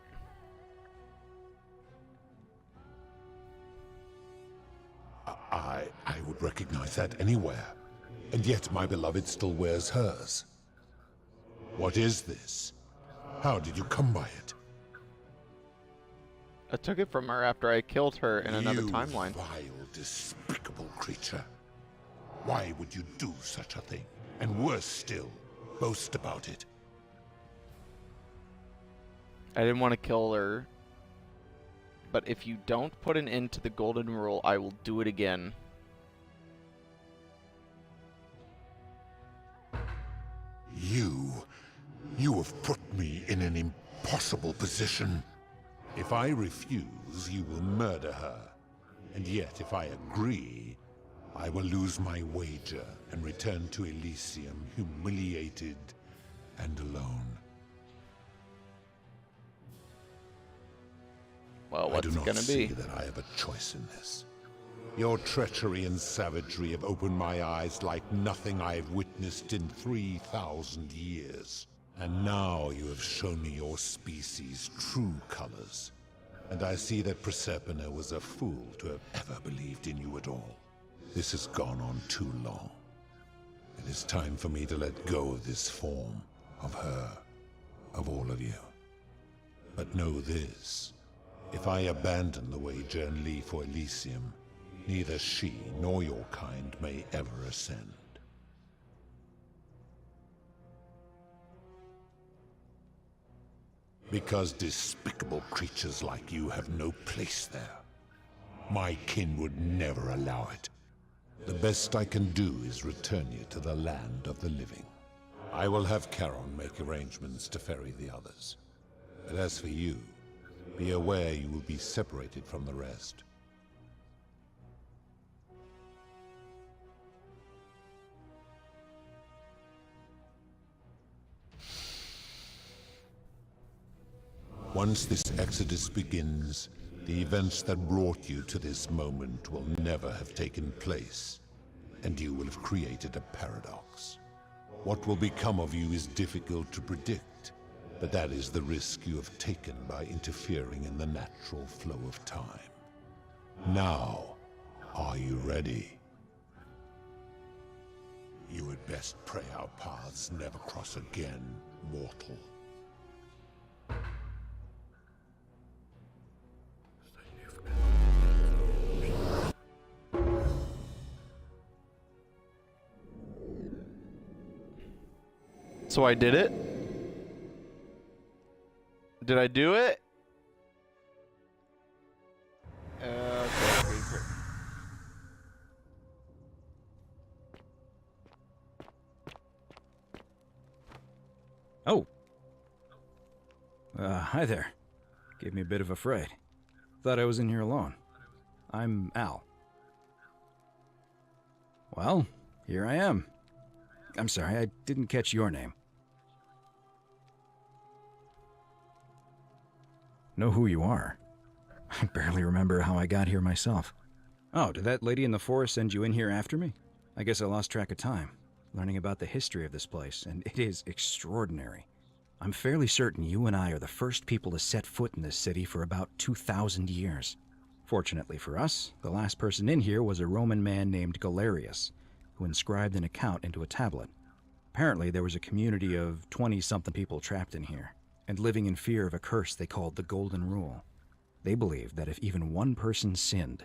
Speaker 13: I would recognize that anywhere, and yet my beloved still wears hers. What is this? How did you come by it?
Speaker 1: I took it from her after I killed her in another timeline.
Speaker 13: You vile, despicable creature. Why would you do such a thing? And worse still, boast about it.
Speaker 1: I didn't want to kill her, but if you don't put an end to the golden rule, I will do it again.
Speaker 13: You have put me in an impossible position. If I refuse, you will murder her. And yet, if I agree, I will lose my wager and return to Elysium humiliated and alone.
Speaker 1: Well, what's it gonna be?
Speaker 13: I do not see that I have a choice in this. Your treachery and savagery have opened my eyes like nothing I have witnessed in 3,000 years. And now you have shown me your species' true colors. And I see that Proserpina was a fool to have ever believed in you at all. This has gone on too long. It is time for me to let go of this form, of her, of all of you. But know this. If I abandon the wager and leave for Elysium, neither she nor your kind may ever ascend. Because despicable creatures like you have no place there. My kin would never allow it. The best I can do is return you to the land of the living. I will have Charon make arrangements to ferry the others. But as for you, be aware you will be separated from the rest. Once this exodus begins, the events that brought you to this moment will never have taken place, and you will have created a paradox. What will become of you is difficult to predict, But that is the risk you have taken by interfering in the natural flow of time. Now, are you ready? You had best pray our paths never cross again, mortal.
Speaker 1: So I did it? Did I do it? Okay.
Speaker 17: Oh. Hi there. Gave me a bit of a fright. Thought I was in here alone. I'm Al. Well, here I am. I'm sorry, I didn't catch your name. Know who you are? I barely remember how I got here myself. Oh, did that lady in the forest send you in here after me? I guess I lost track of time, learning about the history of this place, and it is extraordinary. I'm fairly certain you and I are the first people to set foot in this city for about 2,000 years. Fortunately for us, the last person in here was a Roman man named Galerius, who inscribed an account into a tablet. Apparently, there was a community of 20-something people trapped in here, and living in fear of a curse they called the Golden Rule. They believed that if even one person sinned,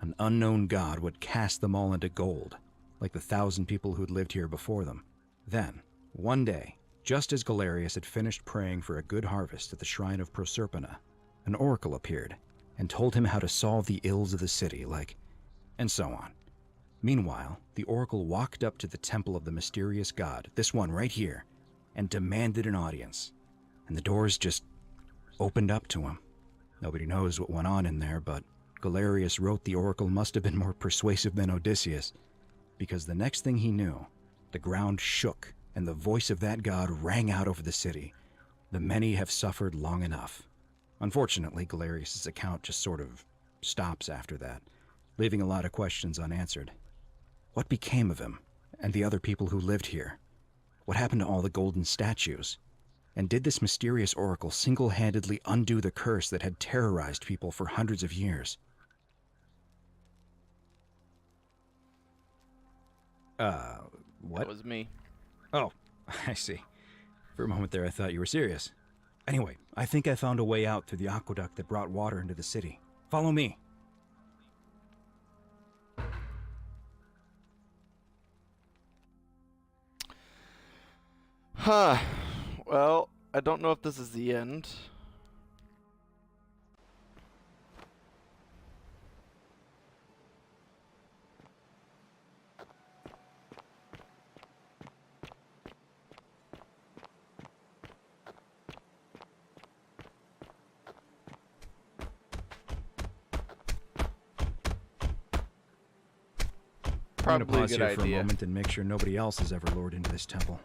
Speaker 17: an unknown god would cast them all into gold, like the 1,000 people who'd lived here before them. Then, one day, just as Galerius had finished praying for a good harvest at the shrine of Proserpina, an oracle appeared and told him how to solve the ills of the city, and so on. Meanwhile, the oracle walked up to the temple of the mysterious god, this one right here, and demanded an audience. And the doors just opened up to him. Nobody knows what went on in there, but Galerius wrote the oracle must have been more persuasive than Odysseus, because the next thing he knew, the ground shook and the voice of that god rang out over the city. The many have suffered long enough. Unfortunately, Galerius' account just sort of stops after that, leaving a lot of questions unanswered. What became of him and the other people who lived here? What happened to all the golden statues? And did this mysterious oracle single-handedly undo the curse that had terrorized people for hundreds of years? What?
Speaker 1: That was me.
Speaker 17: Oh, I see. For a moment there I thought you were serious. Anyway, I think I found a way out through the aqueduct that brought water into the city. Follow me.
Speaker 1: Huh. Well, I don't know if this is the end.
Speaker 17: I'm
Speaker 1: Probably
Speaker 17: gonna
Speaker 1: a
Speaker 17: pause
Speaker 1: good
Speaker 17: here for a
Speaker 1: idea.
Speaker 17: moment and make sure nobody else has ever lured into this temple.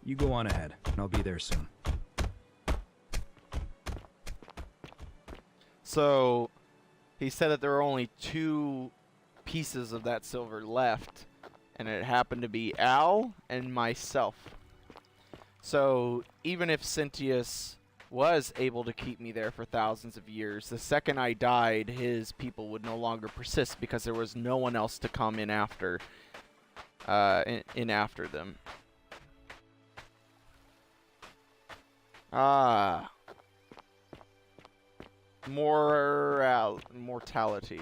Speaker 17: You go on ahead, and I'll be there soon.
Speaker 1: So, he said that there are only 2 pieces of that silver left, and it happened to be Al and myself. So, even if Cynthius was able to keep me there for thousands of years, the second I died, his people would no longer persist because there was no one else to come in after, after them. Ah. Mortality.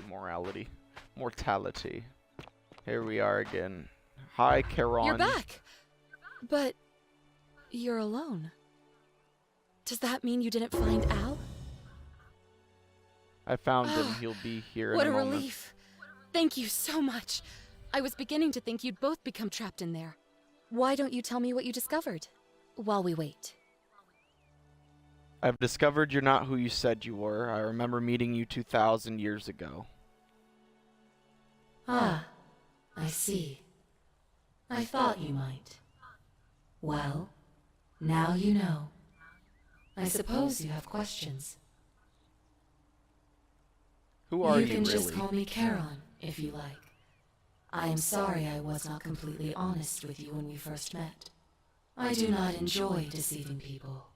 Speaker 1: Here we are again. Hi, Charon.
Speaker 18: You're back! But you're alone. Does that mean you didn't find Al?
Speaker 1: I found him. He'll be here in
Speaker 18: What
Speaker 1: a
Speaker 18: a
Speaker 1: moment.
Speaker 18: relief. Thank you so much. I was beginning to think you'd both become trapped in there. Why don't you tell me what you discovered while we wait?
Speaker 1: I've discovered you're not who you said you were. I remember meeting you 2,000 years ago.
Speaker 19: Ah, I see. I thought you might. Well, now you know. I suppose you have questions.
Speaker 1: Who are you,
Speaker 19: You can just
Speaker 1: really?
Speaker 19: call me Charon, if you like. I am sorry I was not completely honest with you when we first met. I do not enjoy deceiving people.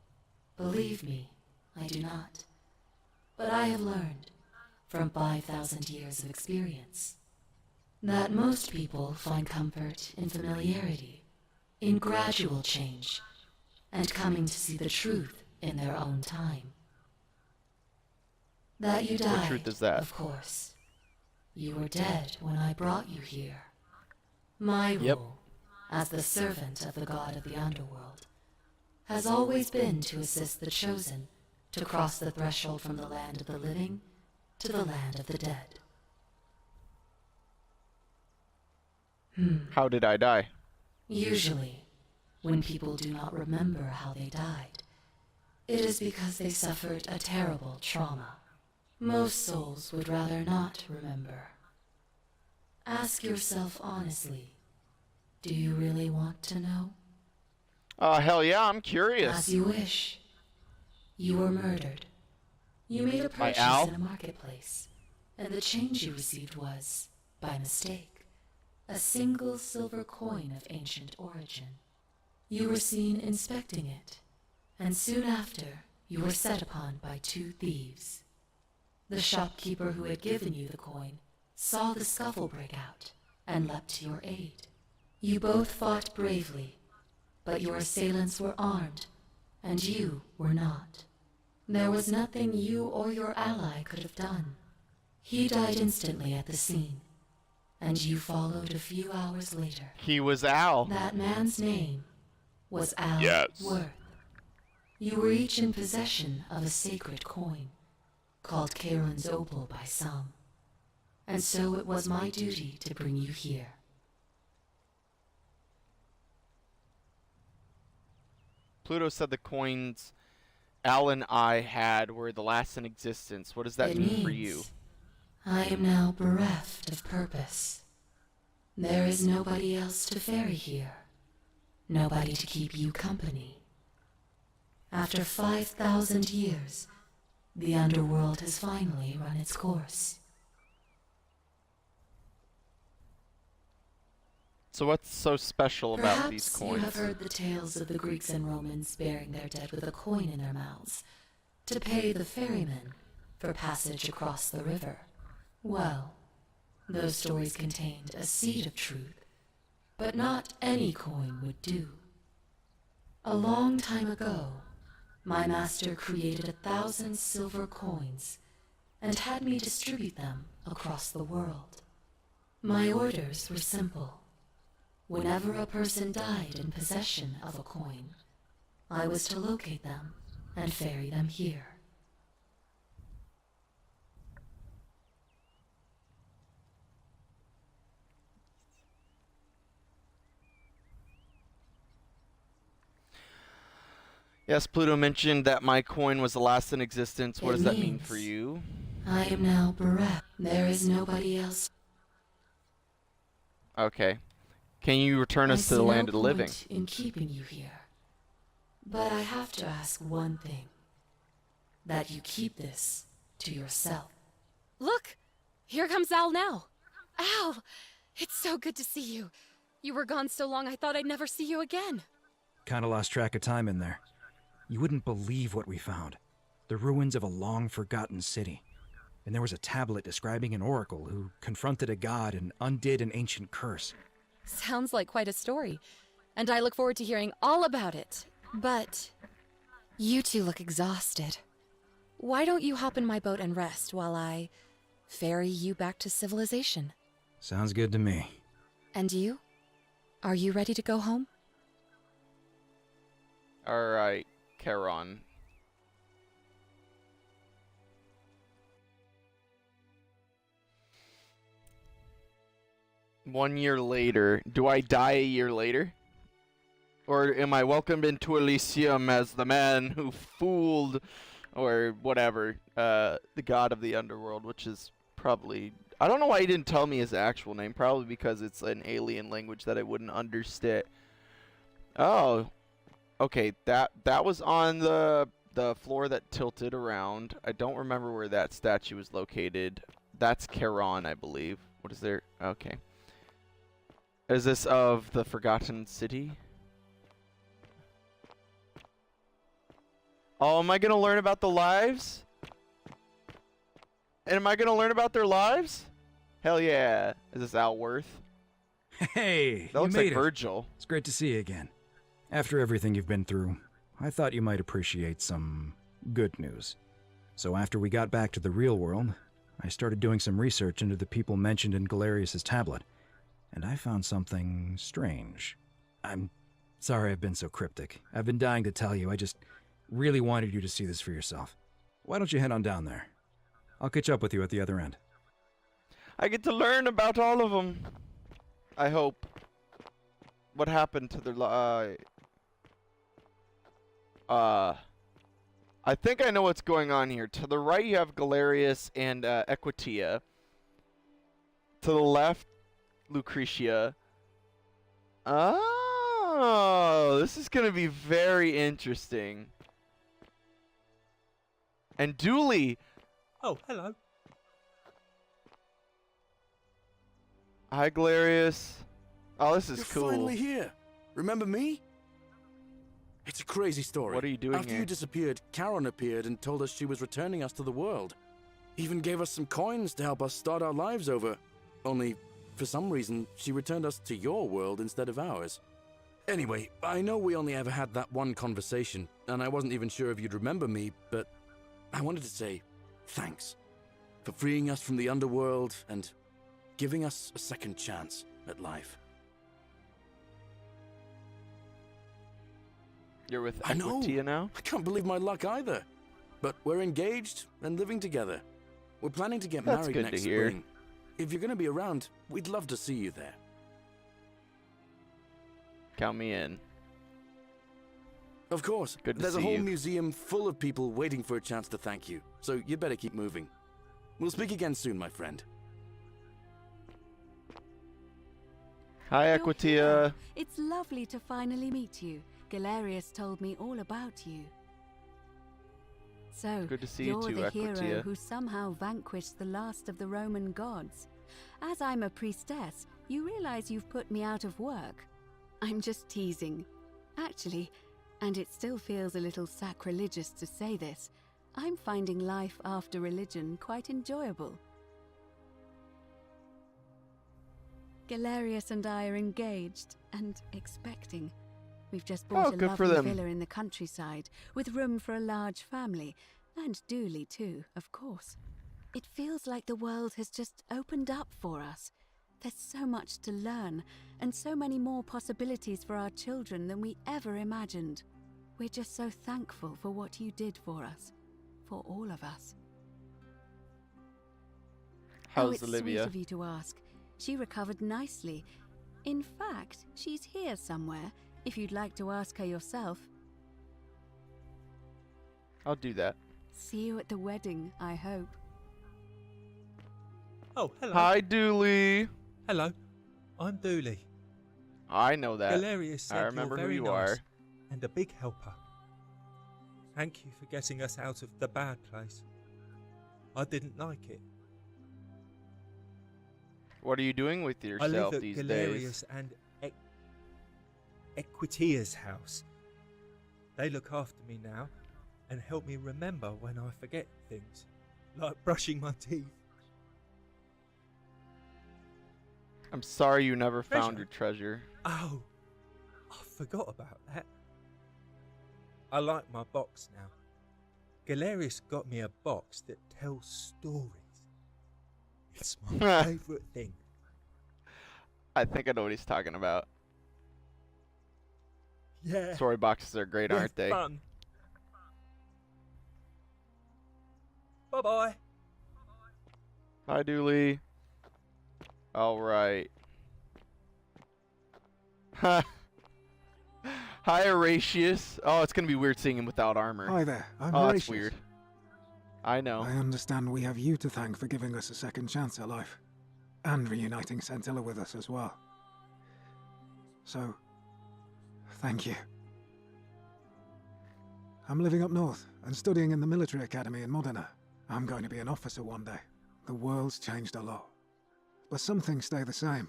Speaker 19: Believe me, I do not. But I have learned, from 5,000 years of experience, that most people find comfort in familiarity, in gradual change, and coming to see the truth in their own time. That you died,
Speaker 1: What truth is that?
Speaker 19: of course. You were dead when I brought you here. My role, as the servant of the god of the underworld, has always been to assist the chosen to cross the threshold from the land of the living to the land of the dead.
Speaker 1: How did I die?
Speaker 19: Usually, when people do not remember how they died, it is because they suffered a terrible trauma. Most souls would rather not remember. Ask yourself honestly, do you really want to know?
Speaker 1: Hell yeah, I'm curious.
Speaker 19: As you wish. You were murdered. You made a
Speaker 1: By
Speaker 19: purchase
Speaker 1: Al?
Speaker 19: in a marketplace, and the change you received was, by mistake, a single silver coin of ancient origin. You were seen inspecting it, and soon after, you were set upon by 2 thieves. The shopkeeper who had given you the coin saw the scuffle break out and leapt to your aid. You both fought bravely, but your assailants were armed, and you were not. There was nothing you or your ally could have done. He died instantly at the scene, and you followed a few hours later.
Speaker 1: He was Al.
Speaker 19: That man's name was Al Worth. You were each in possession of a sacred coin, called Charon's Opal by some, and so it was my duty to bring you here.
Speaker 1: Pluto said the coins Al and I had were the last in existence. What does that mean for you?
Speaker 19: I am now bereft of purpose. There is nobody else to ferry here. Nobody to keep you company. After 5,000 years, the underworld has finally run its course.
Speaker 1: So what's so special about these
Speaker 19: Perhaps
Speaker 1: coins?
Speaker 19: you have heard the tales of the Greeks and Romans burying their dead with a coin in their mouths to pay the ferryman for passage across the river. Well, those stories contained a seed of truth, but not any coin would do. A long time ago, my master created 1,000 silver coins and had me distribute them across the world. My orders were simple. Whenever a person died in possession of a coin, I was to locate them and ferry them here.
Speaker 1: Yes, Pluto mentioned that my coin was the last in existence. What does that mean for you?
Speaker 19: I am now bereft. There is nobody else.
Speaker 1: Okay. Can you return us to the land of the living?
Speaker 19: In keeping you here. But I have to ask one thing. That you keep this to yourself.
Speaker 18: Look! Here comes Al now. Al! It's so good to see you. You were gone so long I thought I'd never see you again.
Speaker 17: Kinda lost track of time in there. You wouldn't believe what we found. The ruins of a long-forgotten city. And there was a tablet describing an oracle who confronted a god and undid an ancient curse.
Speaker 18: Sounds like quite a story. And I look forward to hearing all about it. But you two look exhausted. Why don't you hop in my boat and rest while I ferry you back to civilization?
Speaker 17: Sounds good to me.
Speaker 18: And you? Are you ready to go home?
Speaker 1: Alright, Charon. One year later. Do I die a year later? Or am I welcomed into Elysium as the man who fooled, or whatever, the god of the underworld, which is probably... I don't know why he didn't tell me his actual name. Probably because it's an alien language that I wouldn't understand. Oh. Okay, that was on the floor that tilted around. I don't remember where that statue was located. That's Charon, I believe. What is there? Okay. Is this of the Forgotten City? Oh, am I gonna learn about the lives? And am I gonna learn about their lives? Hell yeah. Is this Outworth?
Speaker 17: Hey,
Speaker 1: That
Speaker 17: you
Speaker 1: looks
Speaker 17: made
Speaker 1: like
Speaker 17: it.
Speaker 1: Virgil.
Speaker 17: It's great to see you again. After everything you've been through, I thought you might appreciate some good news. So after we got back to the real world, I started doing some research into the people mentioned in Galerius' tablet, and I found something strange. I'm sorry I've been so cryptic. I've been dying to tell you. I just really wanted you to see this for yourself. Why don't you head on down there? I'll catch up with you at the other end.
Speaker 1: I get to learn about all of them. I hope. What happened to their I think I know what's going on here. To the right you have Galerius and Equitia. To the left, Lucretia. Oh, this is going to be very interesting. And Dooley.
Speaker 6: Oh, hello.
Speaker 1: Hi, Galerius. Oh, this is
Speaker 2: You're
Speaker 1: cool.
Speaker 2: finally here. Remember me? It's a crazy story.
Speaker 1: What are you doing
Speaker 2: After
Speaker 1: here?
Speaker 2: you disappeared, Charon appeared and told us she was returning us to the world. Even gave us some coins to help us start our lives over. Only, for some reason, she returned us to your world instead of ours. Anyway, I know we only ever had that one conversation, and I wasn't even sure if you'd remember me, but I wanted to say thanks for freeing us from the underworld and giving us a second chance at life.
Speaker 1: You're with
Speaker 2: I know.
Speaker 1: Equitia now?
Speaker 2: I can't believe my luck either. But we're engaged and living together. We're planning to get
Speaker 1: That's
Speaker 2: married
Speaker 1: good to
Speaker 2: next
Speaker 1: hear.
Speaker 2: spring. If you're going to be around, we'd love to see you there.
Speaker 1: Count me in.
Speaker 2: Of course.
Speaker 1: Good to
Speaker 2: There's a
Speaker 1: see
Speaker 2: whole
Speaker 1: you.
Speaker 2: museum full of people waiting for a chance to thank you. So you better keep moving. We'll speak again soon, my friend.
Speaker 1: Hi,
Speaker 8: You're
Speaker 1: Equitia.
Speaker 8: here. It's lovely to finally meet you. Galerius told me all about you. So,
Speaker 1: Good to see you
Speaker 8: you're
Speaker 1: too,
Speaker 8: the hero
Speaker 1: Equitia.
Speaker 8: who somehow vanquished the last of the Roman gods. As I'm a priestess, you realize you've put me out of work. I'm just teasing. Actually, and it still feels a little sacrilegious to say this, I'm finding life after religion quite enjoyable. Galerius and I are engaged and expecting. We've just bought a
Speaker 1: good for
Speaker 8: lovely
Speaker 1: them.
Speaker 8: villa in the countryside with room for a large family, and Dooley too, of course. It feels like the world has just opened up for us. There's so much to learn, and so many more possibilities for our children than we ever imagined. We're just so thankful for what you did for us, for all of us.
Speaker 1: How's
Speaker 8: it's
Speaker 1: Olivia?
Speaker 8: sweet of you to ask. She recovered nicely. In fact, she's here somewhere, if you'd like to ask her yourself.
Speaker 1: I'll do that.
Speaker 8: See you at the wedding, I hope.
Speaker 6: Oh, hello.
Speaker 1: Hi, Dooley.
Speaker 6: Hello. I'm Dooley.
Speaker 1: I know that.
Speaker 6: Galerius said
Speaker 1: I remember
Speaker 6: you're
Speaker 1: who
Speaker 6: very
Speaker 1: you
Speaker 6: nice
Speaker 1: are.
Speaker 6: and a big helper. Thank you for getting us out of the bad place. I didn't like it.
Speaker 1: What are you doing with
Speaker 6: I
Speaker 1: yourself
Speaker 6: live at
Speaker 1: these
Speaker 6: Galerius
Speaker 1: days?
Speaker 6: and Equitia's house. They look after me now and help me remember when I forget things, like brushing my teeth.
Speaker 1: I'm sorry you never found
Speaker 6: Treasure?
Speaker 1: your treasure.
Speaker 6: Oh, I forgot about that. I like my box now. Galerius got me a box that tells stories. It's my favourite thing.
Speaker 1: I think I know what he's talking about.
Speaker 6: Yeah.
Speaker 1: Story boxes are great,
Speaker 6: They're
Speaker 1: aren't they?
Speaker 6: Fun. Bye-bye.
Speaker 1: Hi, Dooley. All right. Hi, Horatius. Oh, it's gonna be weird seeing him without armor.
Speaker 4: Hi there, I'm
Speaker 1: Oh, that's
Speaker 4: Horatius.
Speaker 1: weird. I know.
Speaker 4: I understand we have you to thank for giving us a second chance at life, and reuniting Centilla with us as well. So, thank you. I'm living up north and studying in the military academy in Modena. I'm going to be an officer one day. The world's changed a lot, but some things stay the same.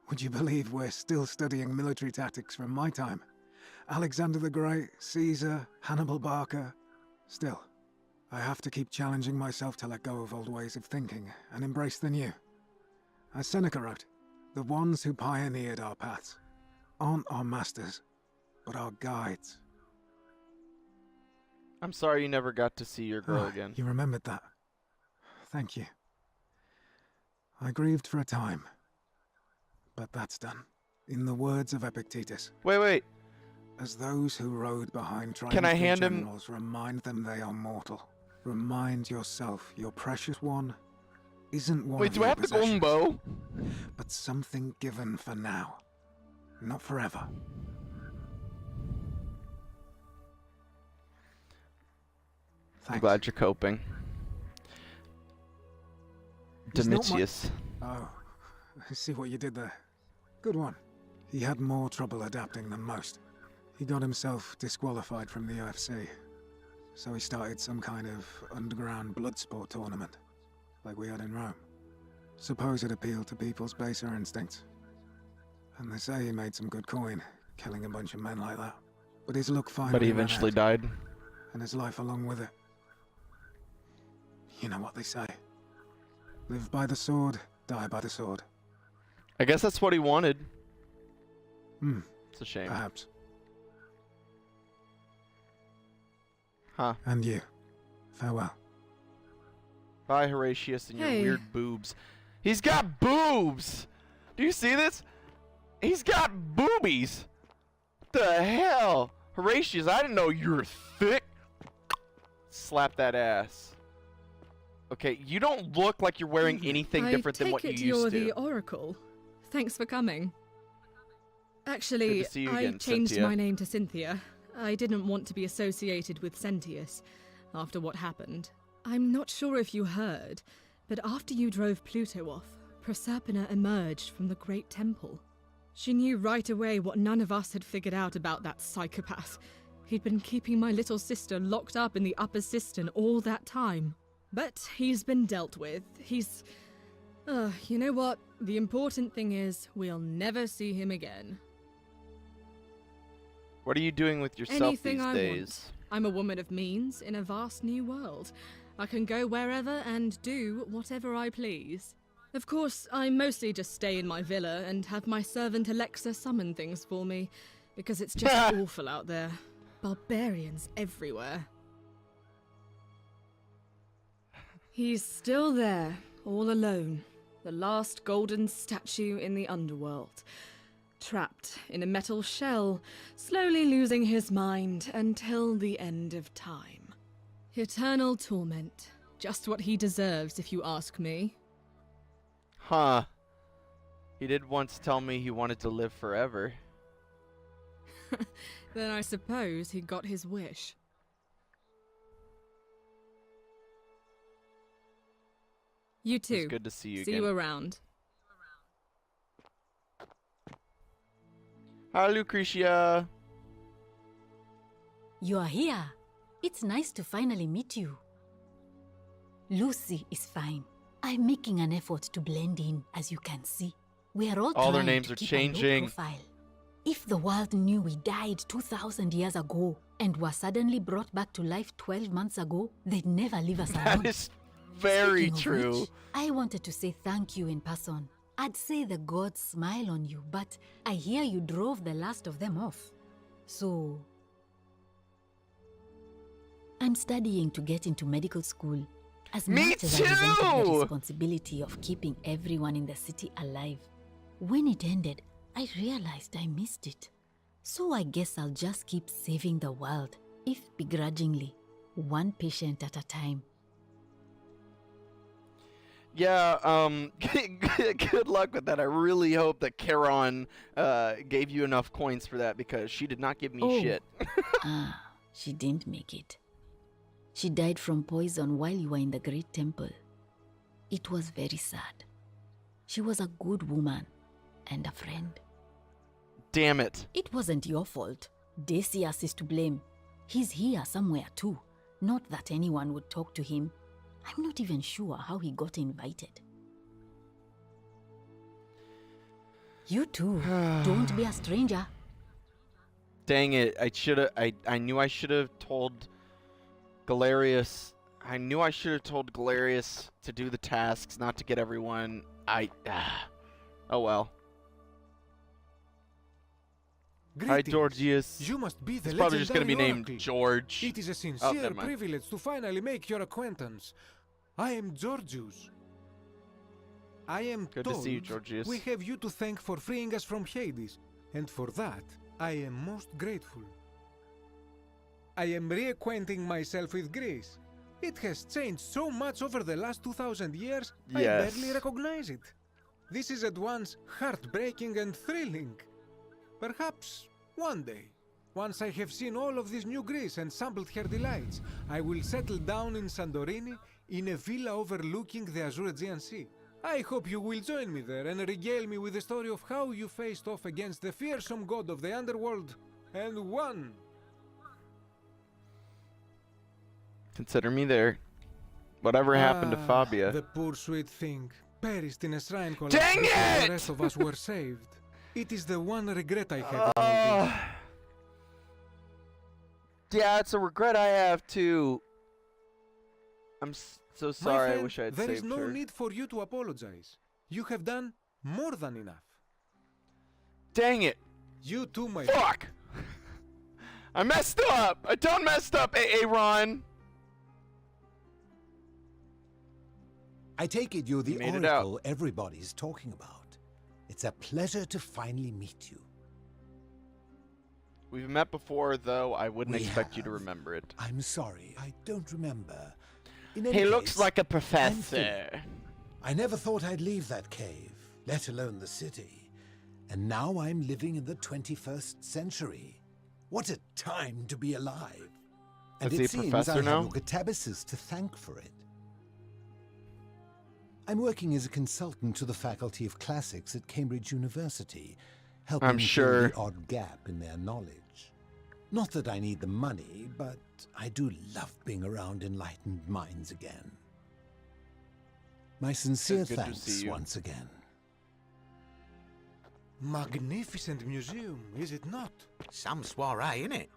Speaker 4: Would you believe we're still studying military tactics from my time? Alexander the Great, Caesar, Hannibal Barca. Still, I have to keep challenging myself to let go of old ways of thinking and embrace the new. As Seneca wrote, the ones who pioneered our paths aren't our masters, but our guides.
Speaker 1: I'm sorry you never got to see your girl
Speaker 4: Ah,
Speaker 1: again.
Speaker 4: You remembered that. Thank you. I grieved for a time, but that's done. In the words of Epictetus,
Speaker 1: Wait.
Speaker 4: as those who rode behind
Speaker 1: Can I
Speaker 4: triumphant
Speaker 1: hand him-
Speaker 4: generals remind them they are mortal. Remind yourself your precious one isn't one
Speaker 1: Wait,
Speaker 4: of
Speaker 1: do
Speaker 4: your
Speaker 1: I have the golden
Speaker 4: possessions,
Speaker 1: bow?
Speaker 4: but something given for now, not forever.
Speaker 1: I'm glad you're coping.
Speaker 4: He's not my-
Speaker 1: Domitius.
Speaker 4: Oh, I see what you did there. Good one. He had more trouble adapting than most. He got himself disqualified from the UFC, so he started some kind of underground blood sport tournament, like we had in Rome. Suppose it appealed to people's baser instincts. And they say he made some good coin, killing a bunch of men like that. But his luck finally
Speaker 1: But he
Speaker 4: ran
Speaker 1: eventually
Speaker 4: out,
Speaker 1: died.
Speaker 4: and his life along with it. You know what they say. Live by the sword, die by the sword.
Speaker 1: I guess that's what he wanted.
Speaker 4: Hmm.
Speaker 1: It's a shame.
Speaker 4: Perhaps.
Speaker 1: Huh.
Speaker 4: And you. Farewell.
Speaker 1: Bye, Horatius, and your
Speaker 5: Hey.
Speaker 1: weird boobs. He's got boobs! Do you see this? He's got boobies! What the hell? Horatius, I didn't know you were thick. Slap that ass. Okay, you don't look like you're wearing anything different than what you
Speaker 5: I take
Speaker 1: used
Speaker 5: it you're
Speaker 1: to.
Speaker 5: the Oracle. Thanks for coming. Actually,
Speaker 1: Good to see you
Speaker 5: I
Speaker 1: again,
Speaker 5: changed
Speaker 1: Cynthia.
Speaker 5: my name to Cynthia. I didn't want to be associated with Sentius after what happened. I'm not sure if you heard, but after you drove Pluto off, Proserpina emerged from the Great Temple. She knew right away what none of us had figured out about that psychopath. He'd been keeping my little sister locked up in the upper cistern all that time. But he's been dealt with. He's... you know what? The important thing is, we'll never see him again.
Speaker 1: What are you doing with yourself
Speaker 5: Anything
Speaker 1: these
Speaker 5: I
Speaker 1: days?
Speaker 5: want. I'm a woman of means in a vast new world. I can go wherever and do whatever I please. Of course, I mostly just stay in my villa and have my servant Alexa summon things for me, because it's just awful out there. Barbarians everywhere. He's still there, all alone. The last golden statue in the underworld. Trapped in a metal shell, slowly losing his mind until the end of time. Eternal torment. Just what he deserves, if you ask me.
Speaker 1: Huh. He did once tell me he wanted to live forever.
Speaker 5: Then I suppose he got his wish. You too.
Speaker 1: It's good to see you
Speaker 5: See
Speaker 1: again.
Speaker 5: you around.
Speaker 1: Hi, Lucretia.
Speaker 20: You are here. It's nice to finally meet you. Lucy is fine. I'm making an effort to blend in, as you can see. We are all
Speaker 1: their
Speaker 20: trying
Speaker 1: names
Speaker 20: to
Speaker 1: are
Speaker 20: keep a low
Speaker 1: changing.
Speaker 20: profile. If the world knew we died 2,000 years ago and were suddenly brought back to life 12 months ago, they'd never leave us alone.
Speaker 1: That is very
Speaker 20: Speaking of
Speaker 1: true.
Speaker 20: which, I wanted to say thank you in person. I'd say the gods smile on you, but I hear you drove the last of them off. So... I'm studying to get into medical school. As
Speaker 1: Me
Speaker 20: much as I resented the
Speaker 1: too!
Speaker 20: responsibility of keeping everyone in the city alive. When it ended, I realized I missed it. So I guess I'll just keep saving the world, if begrudgingly, one patient at a time.
Speaker 1: Yeah, good luck with that. I really hope that Charon gave you enough coins for that, because she did not give me shit.
Speaker 20: She didn't make it. She died from poison while you were in the Great Temple. It was very sad. She was a good woman and a friend.
Speaker 1: Damn it.
Speaker 20: It wasn't your fault. Decius is to blame. He's here somewhere too. Not that anyone would talk to him. I'm not even sure how he got invited. You too. Don't be a stranger.
Speaker 1: Dang it! I knew I should have told Galerius. I knew I should have told Galerius to do the tasks, not to get everyone. Oh well. Hi,
Speaker 21: Greetings.
Speaker 1: Georgius.
Speaker 21: You must be the
Speaker 1: He's probably just gonna be
Speaker 21: legendary
Speaker 1: named
Speaker 21: Oracle.
Speaker 1: George.
Speaker 21: It is a
Speaker 1: Oh,
Speaker 21: sincere
Speaker 1: never mind.
Speaker 21: privilege to finally make your acquaintance. I am Georgius. I am
Speaker 1: Good to
Speaker 21: told
Speaker 1: see you, Georgius.
Speaker 21: we have you to thank for freeing us from Hades, and for that I am most grateful. I am reacquainting myself with Greece. It has changed so much over the last 2,000 years, I
Speaker 1: Yes.
Speaker 21: barely recognize it. This is at once heartbreaking and thrilling. Perhaps one day, once I have seen all of this new Greece and sampled her delights, I will settle down in Santorini in a villa overlooking the Azure Aegean Sea. I hope you will join me there and regale me with the story of how you faced off against the fearsome god of the underworld and won.
Speaker 1: Consider me there. Whatever happened to Fabia?
Speaker 21: The poor sweet thing perished in a shrine collapse
Speaker 1: Dang
Speaker 21: before
Speaker 1: it!
Speaker 21: the rest of us were saved. It is the one regret I have in all this.
Speaker 1: Yeah, it's a regret I have too. I'm so
Speaker 21: My
Speaker 1: sorry. I
Speaker 21: friend,
Speaker 1: wish I had
Speaker 21: there
Speaker 1: saved
Speaker 21: is no
Speaker 1: her.
Speaker 21: need for you to apologize. You have done more than enough.
Speaker 1: Dang it!
Speaker 21: You too, my
Speaker 1: Fuck! I messed up! I done messed up, Aaron!
Speaker 22: I take it you're the
Speaker 1: made it out.
Speaker 22: Oracle everybody's talking about. It's a pleasure to finally meet you.
Speaker 1: We've met before, though. I wouldn't
Speaker 22: We
Speaker 1: expect you to
Speaker 22: have.
Speaker 1: remember it.
Speaker 22: I'm sorry, I don't remember.
Speaker 1: He looks like a
Speaker 22: I'm
Speaker 1: professor.
Speaker 22: Philip. I never thought I'd leave that cave, let alone the city. And now I'm living in the 21st century. What a time to be alive. And
Speaker 1: Is he
Speaker 22: it
Speaker 1: a
Speaker 22: seems
Speaker 1: professor
Speaker 22: I have
Speaker 1: now?
Speaker 22: your Catabasis to thank for it. I'm working as a consultant to the Faculty of Classics at Cambridge University, helping
Speaker 1: I'm sure.
Speaker 22: fill the odd gap in their knowledge. Not that I need the money, but I do love being around enlightened minds again. My sincere
Speaker 1: Good to
Speaker 22: thanks
Speaker 1: see you.
Speaker 22: once again.
Speaker 21: Magnificent museum, is it not?
Speaker 9: Some soiree, innit?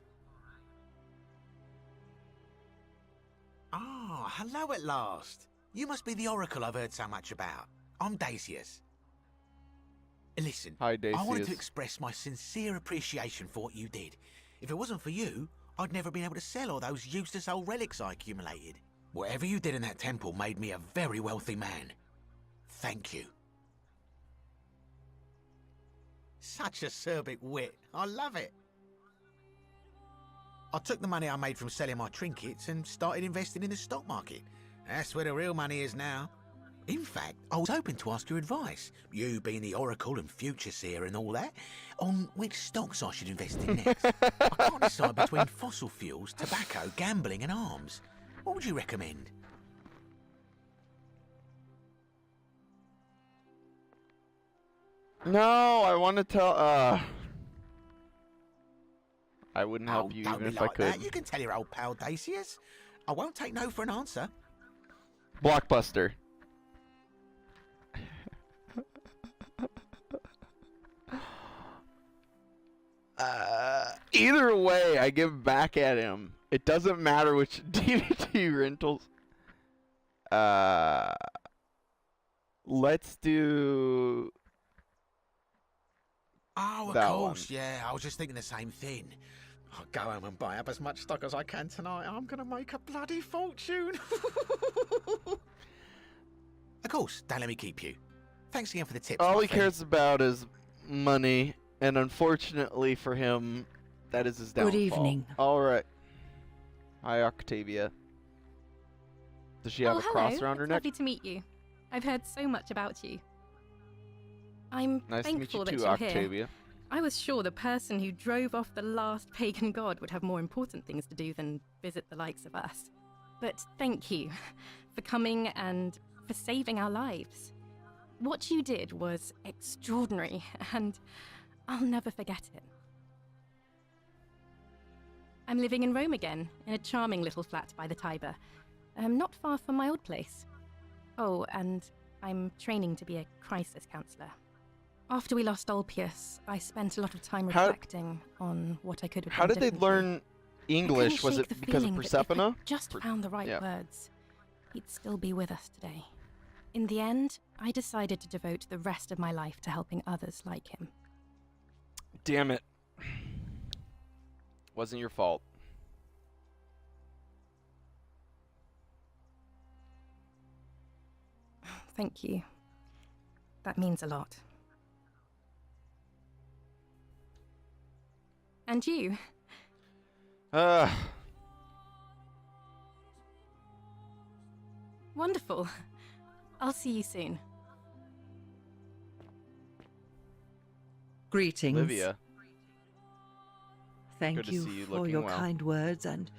Speaker 9: Ah, hello at last. You must be the Oracle I've heard so much about. I'm Dacius. Listen,
Speaker 1: Hi,
Speaker 9: I wanted to
Speaker 1: Dacius.
Speaker 9: express my sincere appreciation for what you did. If it wasn't for you, I'd never been able to sell all those useless old relics I accumulated. Whatever you did in that temple made me a very wealthy man. Thank you. Such acerbic wit. I love it. I took the money I made from selling my trinkets and started investing in the stock market. That's where the real money is now. In fact, I was hoping to ask your advice, you being the Oracle and Future Seer and all that, on which stocks I should invest in next. I can't decide between fossil fuels, tobacco, gambling and arms. What would you recommend?
Speaker 1: No, I want to tell. I wouldn't help you
Speaker 9: don't
Speaker 1: even
Speaker 9: be
Speaker 1: if
Speaker 9: like
Speaker 1: I could.
Speaker 9: that. You can tell your old pal Dacius. I won't take no for an answer.
Speaker 1: Blockbuster. Either way, I give back at him. It doesn't matter which DVD rentals. Let's do.
Speaker 9: Oh, of
Speaker 1: that
Speaker 9: course, yeah. I was just thinking the same thing. I'll go home and buy up as much stock as I can tonight. I'm going to make a bloody fortune. Of course, don't let me keep you. Thanks again for the tips.
Speaker 1: All
Speaker 9: my
Speaker 1: he
Speaker 9: friend.
Speaker 1: cares about is money, and unfortunately for him, that is his downfall.
Speaker 3: Good evening.
Speaker 1: All right. Hi, Octavia. Does she have a cross
Speaker 23: hello.
Speaker 1: around her
Speaker 23: It's
Speaker 1: neck?
Speaker 23: lovely to meet you. I've heard so much about you. I'm
Speaker 1: Nice to meet
Speaker 23: thankful
Speaker 1: you
Speaker 23: that
Speaker 1: too,
Speaker 23: you're here.
Speaker 1: Octavia.
Speaker 23: I was sure the person who drove off the last pagan god would have more important things to do than visit the likes of us. But thank you for coming and for saving our lives. What you did was extraordinary, and I'll never forget it. I'm living in Rome again, in a charming little flat by the Tiber, not far from my old place. Oh, and I'm training to be a crisis counselor.
Speaker 5: After we lost Ulpius, I spent a lot of time
Speaker 1: How-
Speaker 5: reflecting on what I could have
Speaker 1: How
Speaker 5: done
Speaker 1: did they
Speaker 5: differently.
Speaker 1: learn English? Was it because of Persephone?
Speaker 5: Just found the right
Speaker 1: yeah.
Speaker 5: words. He'd still be with us today. In the end, I decided to devote the rest of my life to helping others like him.
Speaker 1: Damn it. Wasn't your fault.
Speaker 5: Thank you. That means a lot. And you? Wonderful. I'll see you soon.
Speaker 3: Greetings.
Speaker 1: Livia.
Speaker 3: Thank
Speaker 1: Good to
Speaker 3: you
Speaker 1: see you
Speaker 3: for
Speaker 1: looking
Speaker 3: your
Speaker 1: well.
Speaker 3: kind words and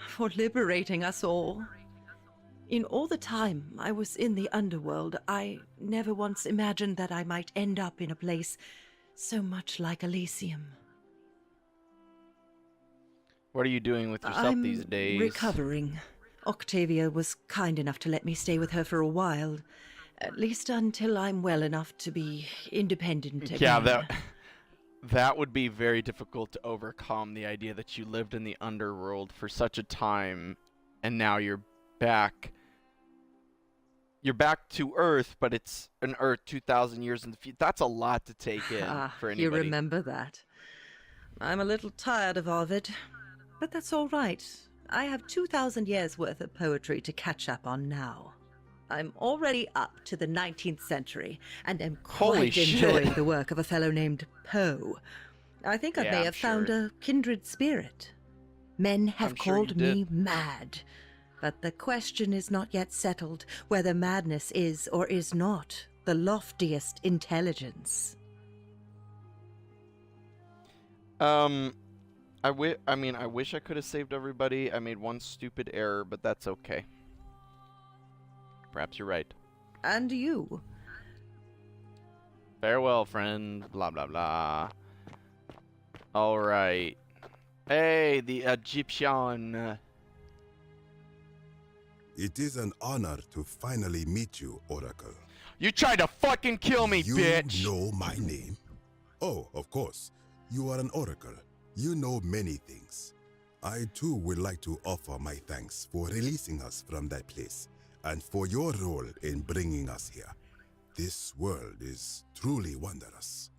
Speaker 3: for liberating us all. In all the time I was in the underworld, I never once imagined that I might end up in a place so much like Elysium.
Speaker 1: What are you doing with yourself
Speaker 3: I'm
Speaker 1: these days?
Speaker 3: recovering. Octavia was kind enough to let me stay with her for a while. At least until I'm well enough to be independent again.
Speaker 1: Yeah, that would be very difficult to overcome, the idea that you lived in the underworld for such a time and now you're back. You're back to Earth, but it's an Earth 2,000 years in the future. That's a lot to take in for anybody.
Speaker 3: You remember that. I'm a little tired of Ovid, but that's all right. I have 2,000 years worth of poetry to catch up on now. I'm already up to the 19th century, and am
Speaker 1: Holy
Speaker 3: quite
Speaker 1: shit.
Speaker 3: enjoying the work of a fellow named Poe. I think I
Speaker 1: Yeah,
Speaker 3: may
Speaker 1: I'm
Speaker 3: have found
Speaker 1: sure.
Speaker 3: a kindred spirit. Men have
Speaker 1: I'm sure
Speaker 3: called
Speaker 1: you
Speaker 3: me
Speaker 1: did.
Speaker 3: mad, but the question is not yet settled whether madness is or is not the loftiest intelligence.
Speaker 1: I wish I could have saved everybody. I made one stupid error, but that's okay. Perhaps you're right.
Speaker 3: And you?
Speaker 1: Farewell, friend. Blah, blah, blah. Alright. Hey, the Egyptian.
Speaker 7: It is an honor to finally meet you, Oracle.
Speaker 1: You tried to fucking kill me, bitch!
Speaker 7: You know my name? Oh, of course. You are an Oracle. You know many things. I too would like to offer my thanks for releasing us from that place, and for your role in bringing us here. This world is truly wondrous.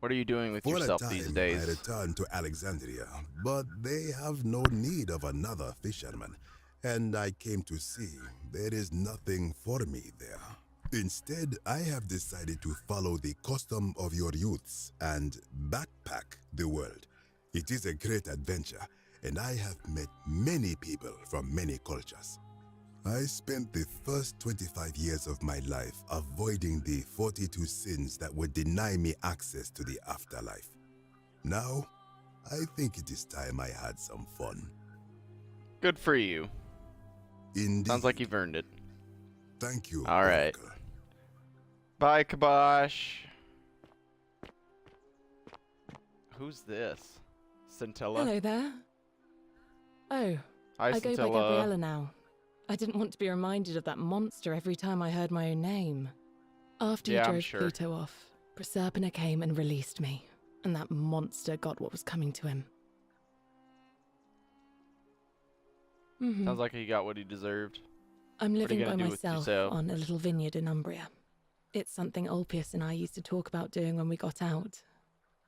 Speaker 1: What are you doing with
Speaker 7: For
Speaker 1: yourself
Speaker 7: a time,
Speaker 1: these
Speaker 7: I
Speaker 1: days?
Speaker 7: returned to Alexandria, but they have no need of another fisherman, and I came to see there is nothing for me there. Instead, I have decided to follow the custom of your youths and backpack the world. It is a great adventure, and I have met many people from many cultures. I spent the first 25 years of my life avoiding the 42 sins that would deny me access to the afterlife. Now, I think it is time I had some fun.
Speaker 1: Good for you.
Speaker 7: Indeed.
Speaker 1: Sounds like you've earned it.
Speaker 7: Thank you.
Speaker 1: Alright. Bye, Kabosh. Who's this? Scintilla?
Speaker 15: Hello there. Oh,
Speaker 1: Hi,
Speaker 15: I go by
Speaker 1: Scintilla.
Speaker 15: Gabriella now. I didn't want to be reminded of that monster every time I heard my own name. After you
Speaker 1: Yeah, I'm
Speaker 15: drove
Speaker 1: sure.
Speaker 15: Pluto off, Proserpina came and released me, and that monster got what was coming to him. Mhm.
Speaker 1: Sounds like he got what he deserved.
Speaker 15: I'm
Speaker 1: What are
Speaker 15: living
Speaker 1: you
Speaker 15: by
Speaker 1: gonna do with
Speaker 15: myself
Speaker 1: yourself?
Speaker 15: on a little vineyard in Umbria. It's something Ulpius and I used to talk about doing when we got out,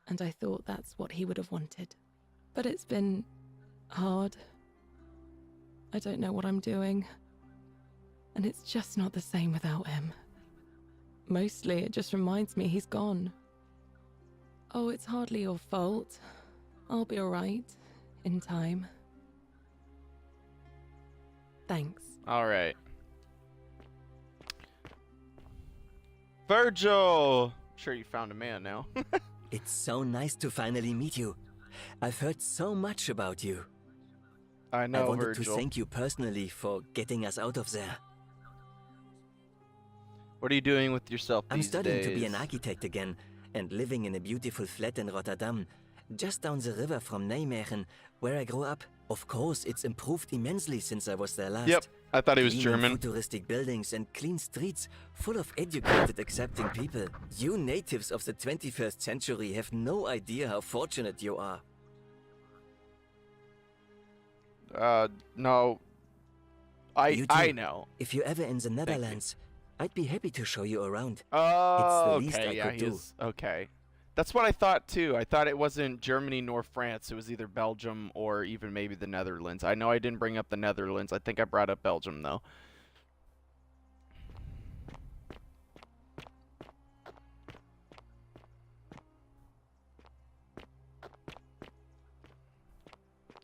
Speaker 15: and I thought that's what he would have wanted. But it's been hard. I don't know what I'm doing. And it's just not the same without him. Mostly it just reminds me he's gone. Oh, it's hardly your fault. I'll be alright. In time. Thanks.
Speaker 1: Alright. Virgil! I'm sure you found a man now.
Speaker 10: It's so nice to finally meet you. I've heard so much about you.
Speaker 1: I know,
Speaker 10: I wanted
Speaker 1: Virgil.
Speaker 10: to thank you personally for getting us out of there.
Speaker 1: What are you doing with yourself
Speaker 10: I'm
Speaker 1: these
Speaker 10: studying
Speaker 1: days?
Speaker 10: to be an architect again, and living in a beautiful flat in Rotterdam, just down the river from Nijmegen, where I grew up. Of course, it's improved immensely since I was there last.
Speaker 1: Yep, I thought he was
Speaker 10: Gleaming
Speaker 1: German.
Speaker 10: Futuristic buildings and clean streets, full of educated, accepting people. You natives of the 21st century have no idea how fortunate you are.
Speaker 1: No.
Speaker 10: You
Speaker 1: I
Speaker 10: too.
Speaker 1: know.
Speaker 10: If you're ever in the Netherlands, I'd be happy to show you around.
Speaker 1: Oh,
Speaker 10: It's the least
Speaker 1: okay,
Speaker 10: I
Speaker 1: yeah,
Speaker 10: could do.
Speaker 1: okay. That's what I thought too. I thought it wasn't Germany nor France. It was either Belgium or even maybe the Netherlands. I know I didn't bring up the Netherlands. I think I brought up Belgium though.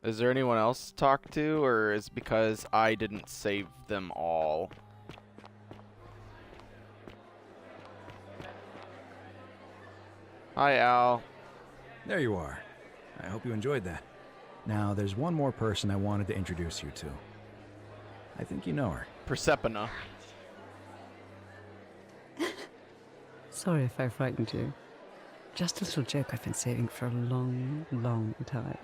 Speaker 1: Is there anyone else to talk to, or is it because I didn't save them all? Hi, Al.
Speaker 17: There you are. I hope you enjoyed that. Now, there's one more person I wanted to introduce you to. I think you know her.
Speaker 1: Persephone.
Speaker 11: Sorry if I frightened you. Just a little joke I've been saving for a long, long time.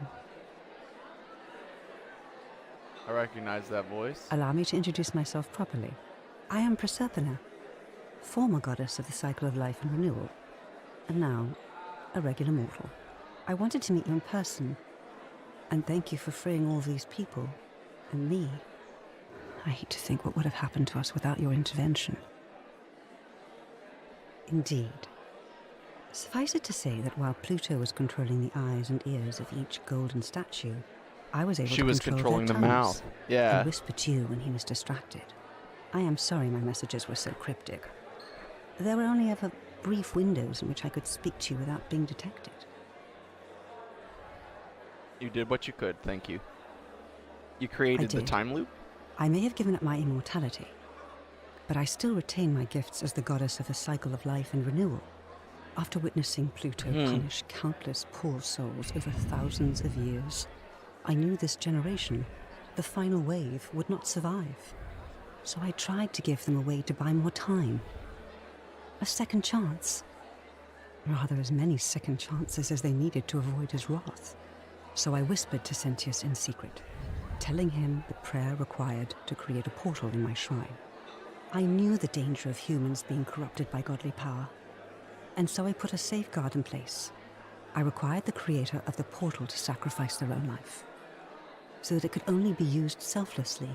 Speaker 1: I recognize that voice.
Speaker 11: Allow me to introduce myself properly. I am Proserpina, former goddess of the cycle of life and renewal, and now a regular mortal. I wanted to meet you in person, and thank you for freeing all these people, and me. I hate to think what would have happened to us without your intervention. Indeed. Suffice it to say that while Pluto was controlling the eyes and ears of each golden statue, I was able
Speaker 1: She
Speaker 11: to
Speaker 1: was
Speaker 11: control
Speaker 1: controlling
Speaker 11: their
Speaker 1: the
Speaker 11: tongues
Speaker 1: mouth. Yeah.
Speaker 11: and whisper to you when he was distracted. I am sorry my messages were so cryptic. There were only ever brief windows in which I could speak to you without being detected.
Speaker 1: You did what you could, thank you. You created the
Speaker 11: did.
Speaker 1: time loop?
Speaker 11: I may have given up my immortality, but I still retain my gifts as the goddess of the cycle of life and renewal. After witnessing Pluto punish countless poor souls over thousands of years, I knew this generation, the final wave, would not survive. So I tried to give them a way to buy more time. A second chance. Rather, as many second chances as they needed to avoid his wrath. So I whispered to Sentius in secret, telling him the prayer required to create a portal in my shrine. I knew the danger of humans being corrupted by godly power, and so I put a safeguard in place. I required the creator of the portal to sacrifice their own life, so that it could only be used selflessly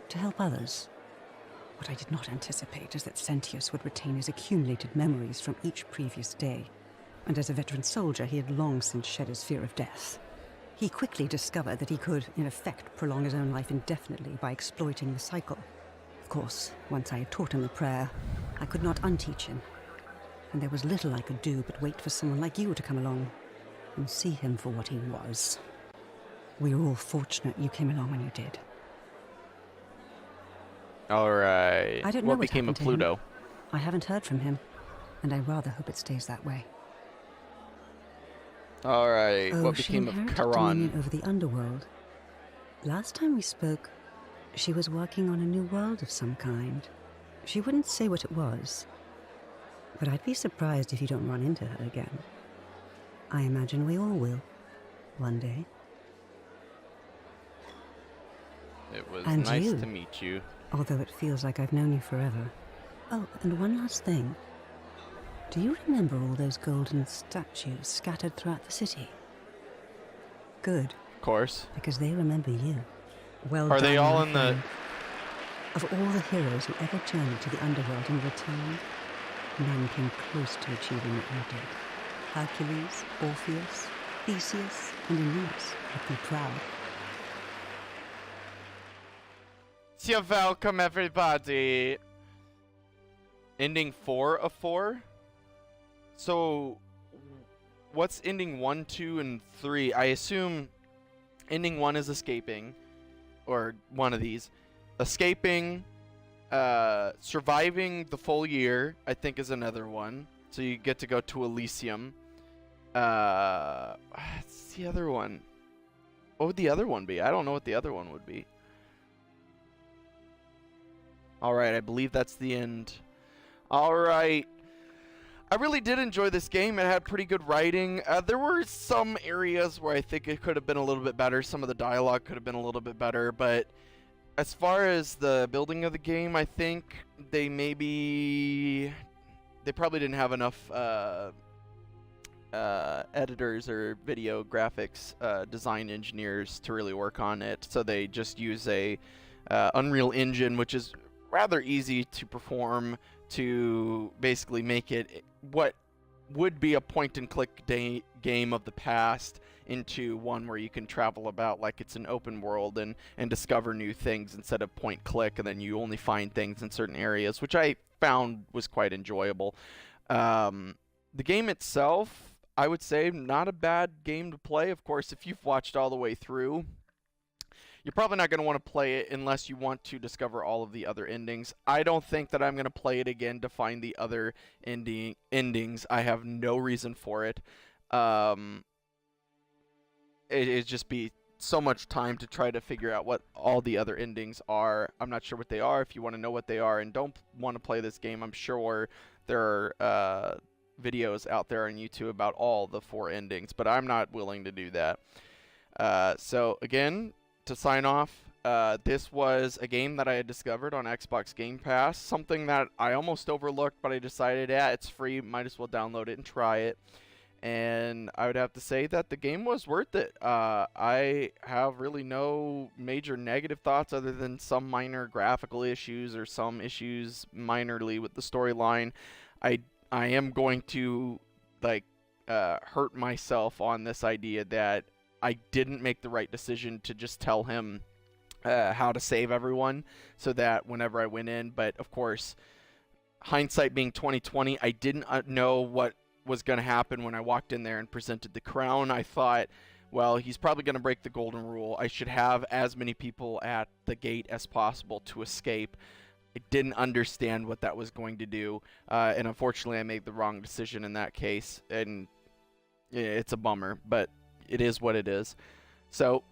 Speaker 11: to help others. What I did not anticipate is that Sentius would retain his accumulated memories from each previous day, and as a veteran soldier he had long since shed his fear of death. He quickly discovered that he could, in effect, prolong his own life indefinitely by exploiting the cycle. Of course, once I had taught him the prayer, I could not unteach him, and there was little I could do but wait for someone like you to come along and see him for what he was. We were all fortunate you came along when you did.
Speaker 1: Alright.
Speaker 11: I don't know
Speaker 1: What became of
Speaker 11: happened to him.
Speaker 1: Pluto?
Speaker 11: I haven't heard from him, and I rather hope it stays that way.
Speaker 1: Alright.
Speaker 11: Oh,
Speaker 1: What
Speaker 11: she
Speaker 1: became of
Speaker 11: inherited
Speaker 1: Charon?
Speaker 11: dominion over the underworld. Last time we spoke, she was working on a new world of some kind. She wouldn't say what it was, but I'd be surprised if you don't run into her again. I imagine we all will, one day.
Speaker 1: It was
Speaker 11: And
Speaker 1: nice
Speaker 11: you.
Speaker 1: to meet you.
Speaker 11: Although it feels like I've known you forever. Oh, and one last thing. Do you remember all those golden statues scattered throughout the city? Good,
Speaker 1: Of course.
Speaker 11: because they remember you. Well
Speaker 1: Are they
Speaker 11: done,
Speaker 1: all
Speaker 11: my
Speaker 1: in the...
Speaker 11: friend. Of all the heroes who ever journeyed to the underworld and returned, none came close to achieving what you did. Hercules, Orpheus, Theseus, and Aeneas would be proud.
Speaker 1: You're welcome, everybody. Ending 4 of 4? So, what's ending 1, 2, and 3? I assume ending 1 is escaping, or one of these. Escaping, surviving the full year, I think is another one. So you get to go to Elysium. What's the other one? What would the other one be? I don't know what the other one would be. Alright, I believe that's the end. Alright. I really did enjoy this game. It had pretty good writing. There were some areas where I think it could have been a little bit better. Some of the dialogue could have been a little bit better, but as far as the building of the game, I think they probably didn't have enough editors or video graphics design engineers to really work on it. So they just use a Unreal Engine, which is rather easy to perform, to basically make it what would be a point-and-click game of the past into one where you can travel about like it's an open world and discover new things instead of point-click, and then you only find things in certain areas, which I found was quite enjoyable. The game itself, I would say, not a bad game to play. Of course, if you've watched all the way through, you're probably not going to want to play it unless you want to discover all of the other endings. I don't think that I'm going to play it again to find the other endings. I have no reason for it. It'd just be so much time to try to figure out what all the other endings are. I'm not sure what they are. If you want to know what they are and don't want to play this game, I'm sure there are videos out there on YouTube about all the 4 endings, but I'm not willing to do that. So again, to sign off, this was a game that I had discovered on Xbox Game Pass, something that I almost overlooked, but I decided, yeah, it's free, might as well download it and try it. And I would have to say that the game was worth it. I have really no major negative thoughts other than some minor graphical issues or some issues minorly with the storyline. I am going to hurt myself on this idea that I didn't make the right decision to just tell him how to save everyone, so that whenever I went in, but of course, hindsight being 2020, I didn't know what was going to happen when I walked in there and presented the crown. I thought, well, he's probably going to break the golden rule. I should have as many people at the gate as possible to escape. I didn't understand what that was going to do, and unfortunately I made the wrong decision in that case, and it's a bummer, but it is what it is. So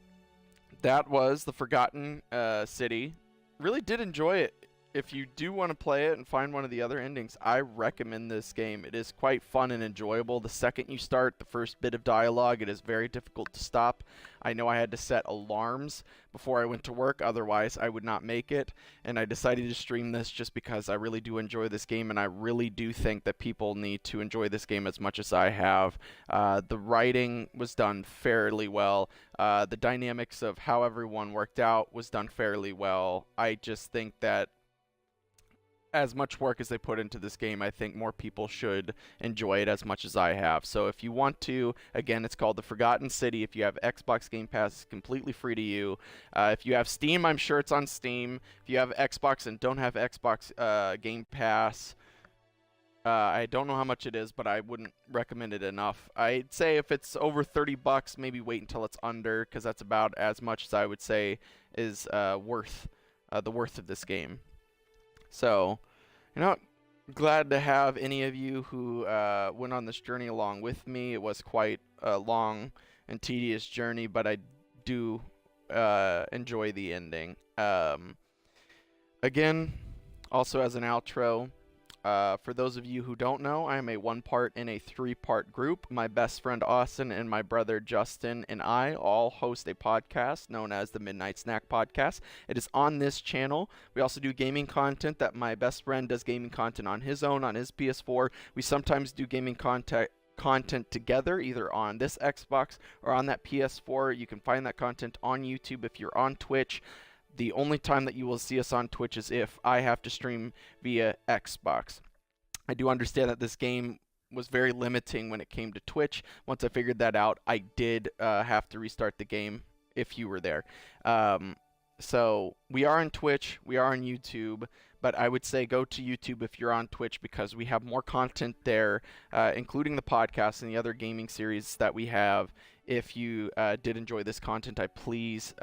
Speaker 1: that was The Forgotten City. Really did enjoy it. If you do want to play it and find one of the other endings, I recommend this game. It is quite fun and enjoyable. The second you start the first bit of dialogue, it is very difficult to stop. I know I had to set alarms before I went to work, otherwise I would not make it. And I decided to stream this just because I really do enjoy this game, and I really do think that people need to enjoy this game as much as I have. The writing was done fairly well. The dynamics of how everyone worked out was done fairly well. I just think that as much work as they put into this game, I think more people should enjoy it as much as I have. So if you want to, again, it's called The Forgotten City. If you have Xbox Game Pass, it's completely free to you. If you have Steam, I'm sure it's on Steam. If you have Xbox and don't have Xbox Game Pass, I don't know how much it is, but I wouldn't recommend it enough. I'd say if it's over $30, maybe wait until it's under, because that's about as much as I would say is worth the worth of this game. So, glad to have any of you who went on this journey along with me. It was quite a long and tedious journey, but I do enjoy the ending. Again, also as an outro, for those of you who don't know, I am a 1-part in a 3-part group. My best friend Austin and my brother Justin and I all host a podcast known as the Midnight Snack Podcast. It is on this channel. We also do gaming content that my best friend does gaming content on his own, on his PS4. We sometimes do gaming content together, either on this Xbox or on that PS4. You can find that content on YouTube if you're on Twitch. The only time that you will see us on Twitch is if I have to stream via Xbox. I do understand that this game was very limiting when it came to Twitch. Once I figured that out, I did have to restart the game if you were there. So we are on Twitch, we are on YouTube, but I would say go to YouTube if you're on Twitch, because we have more content there, including the podcast and the other gaming series that we have. If you did enjoy this content, please,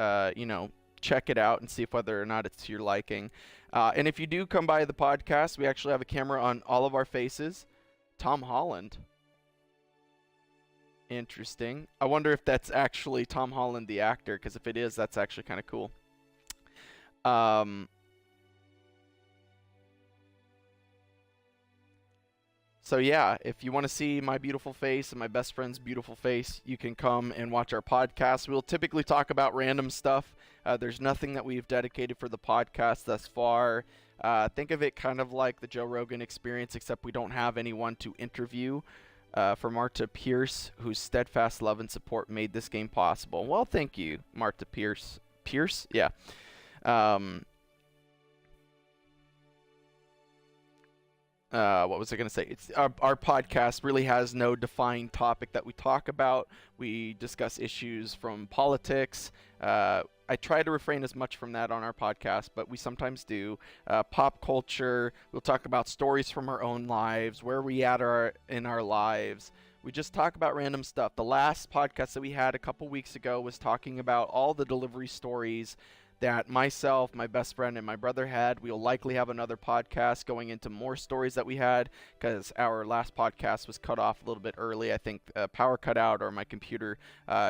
Speaker 1: check it out and see if whether or not it's to your liking. And if you do come by the podcast, we actually have a camera on all of our faces. Tom Holland. Interesting. I wonder if that's actually Tom Holland, the actor, because if it is, that's actually kind of cool. So yeah, if you want to see my beautiful face and my best friend's beautiful face, you can come and watch our podcast. We'll typically talk about random stuff. There's nothing that we've dedicated for the podcast thus far. Think of it kind of like the Joe Rogan experience, except we don't have anyone to interview. For Marta Pierce, whose steadfast love and support made this game possible. Well, thank you, Marta Pierce. Pierce? Yeah. What was I going to say? It's our podcast really has no defined topic that we talk about. We discuss issues from politics. I try to refrain as much from that on our podcast, but we sometimes do. Pop culture. We'll talk about stories from our own lives, where we at in our lives. We just talk about random stuff. The last podcast that we had a couple weeks ago was talking about all the delivery stories that myself, my best friend, and my brother had. We'll likely have another podcast going into more stories that we had, because our last podcast was cut off a little bit early. I think power cut out or my computer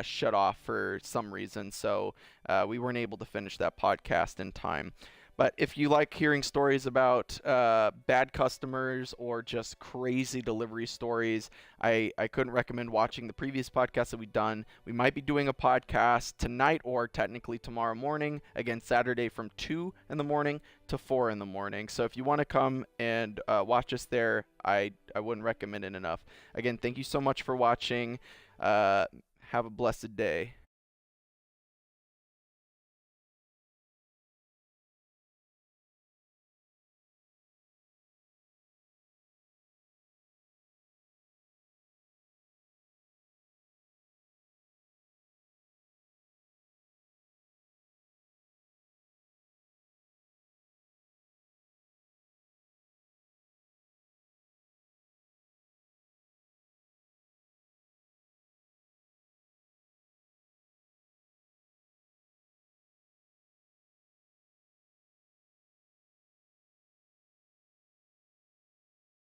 Speaker 1: shut off for some reason, so we weren't able to finish that podcast in time. But if you like hearing stories about bad customers or just crazy delivery stories, I couldn't recommend watching the previous podcast that we've done. We might be doing a podcast tonight or technically tomorrow morning. Again, Saturday from 2 in the morning to 4 in the morning. So if you want to come and watch us there, I wouldn't recommend it enough. Again, thank you so much for watching. Have a blessed day.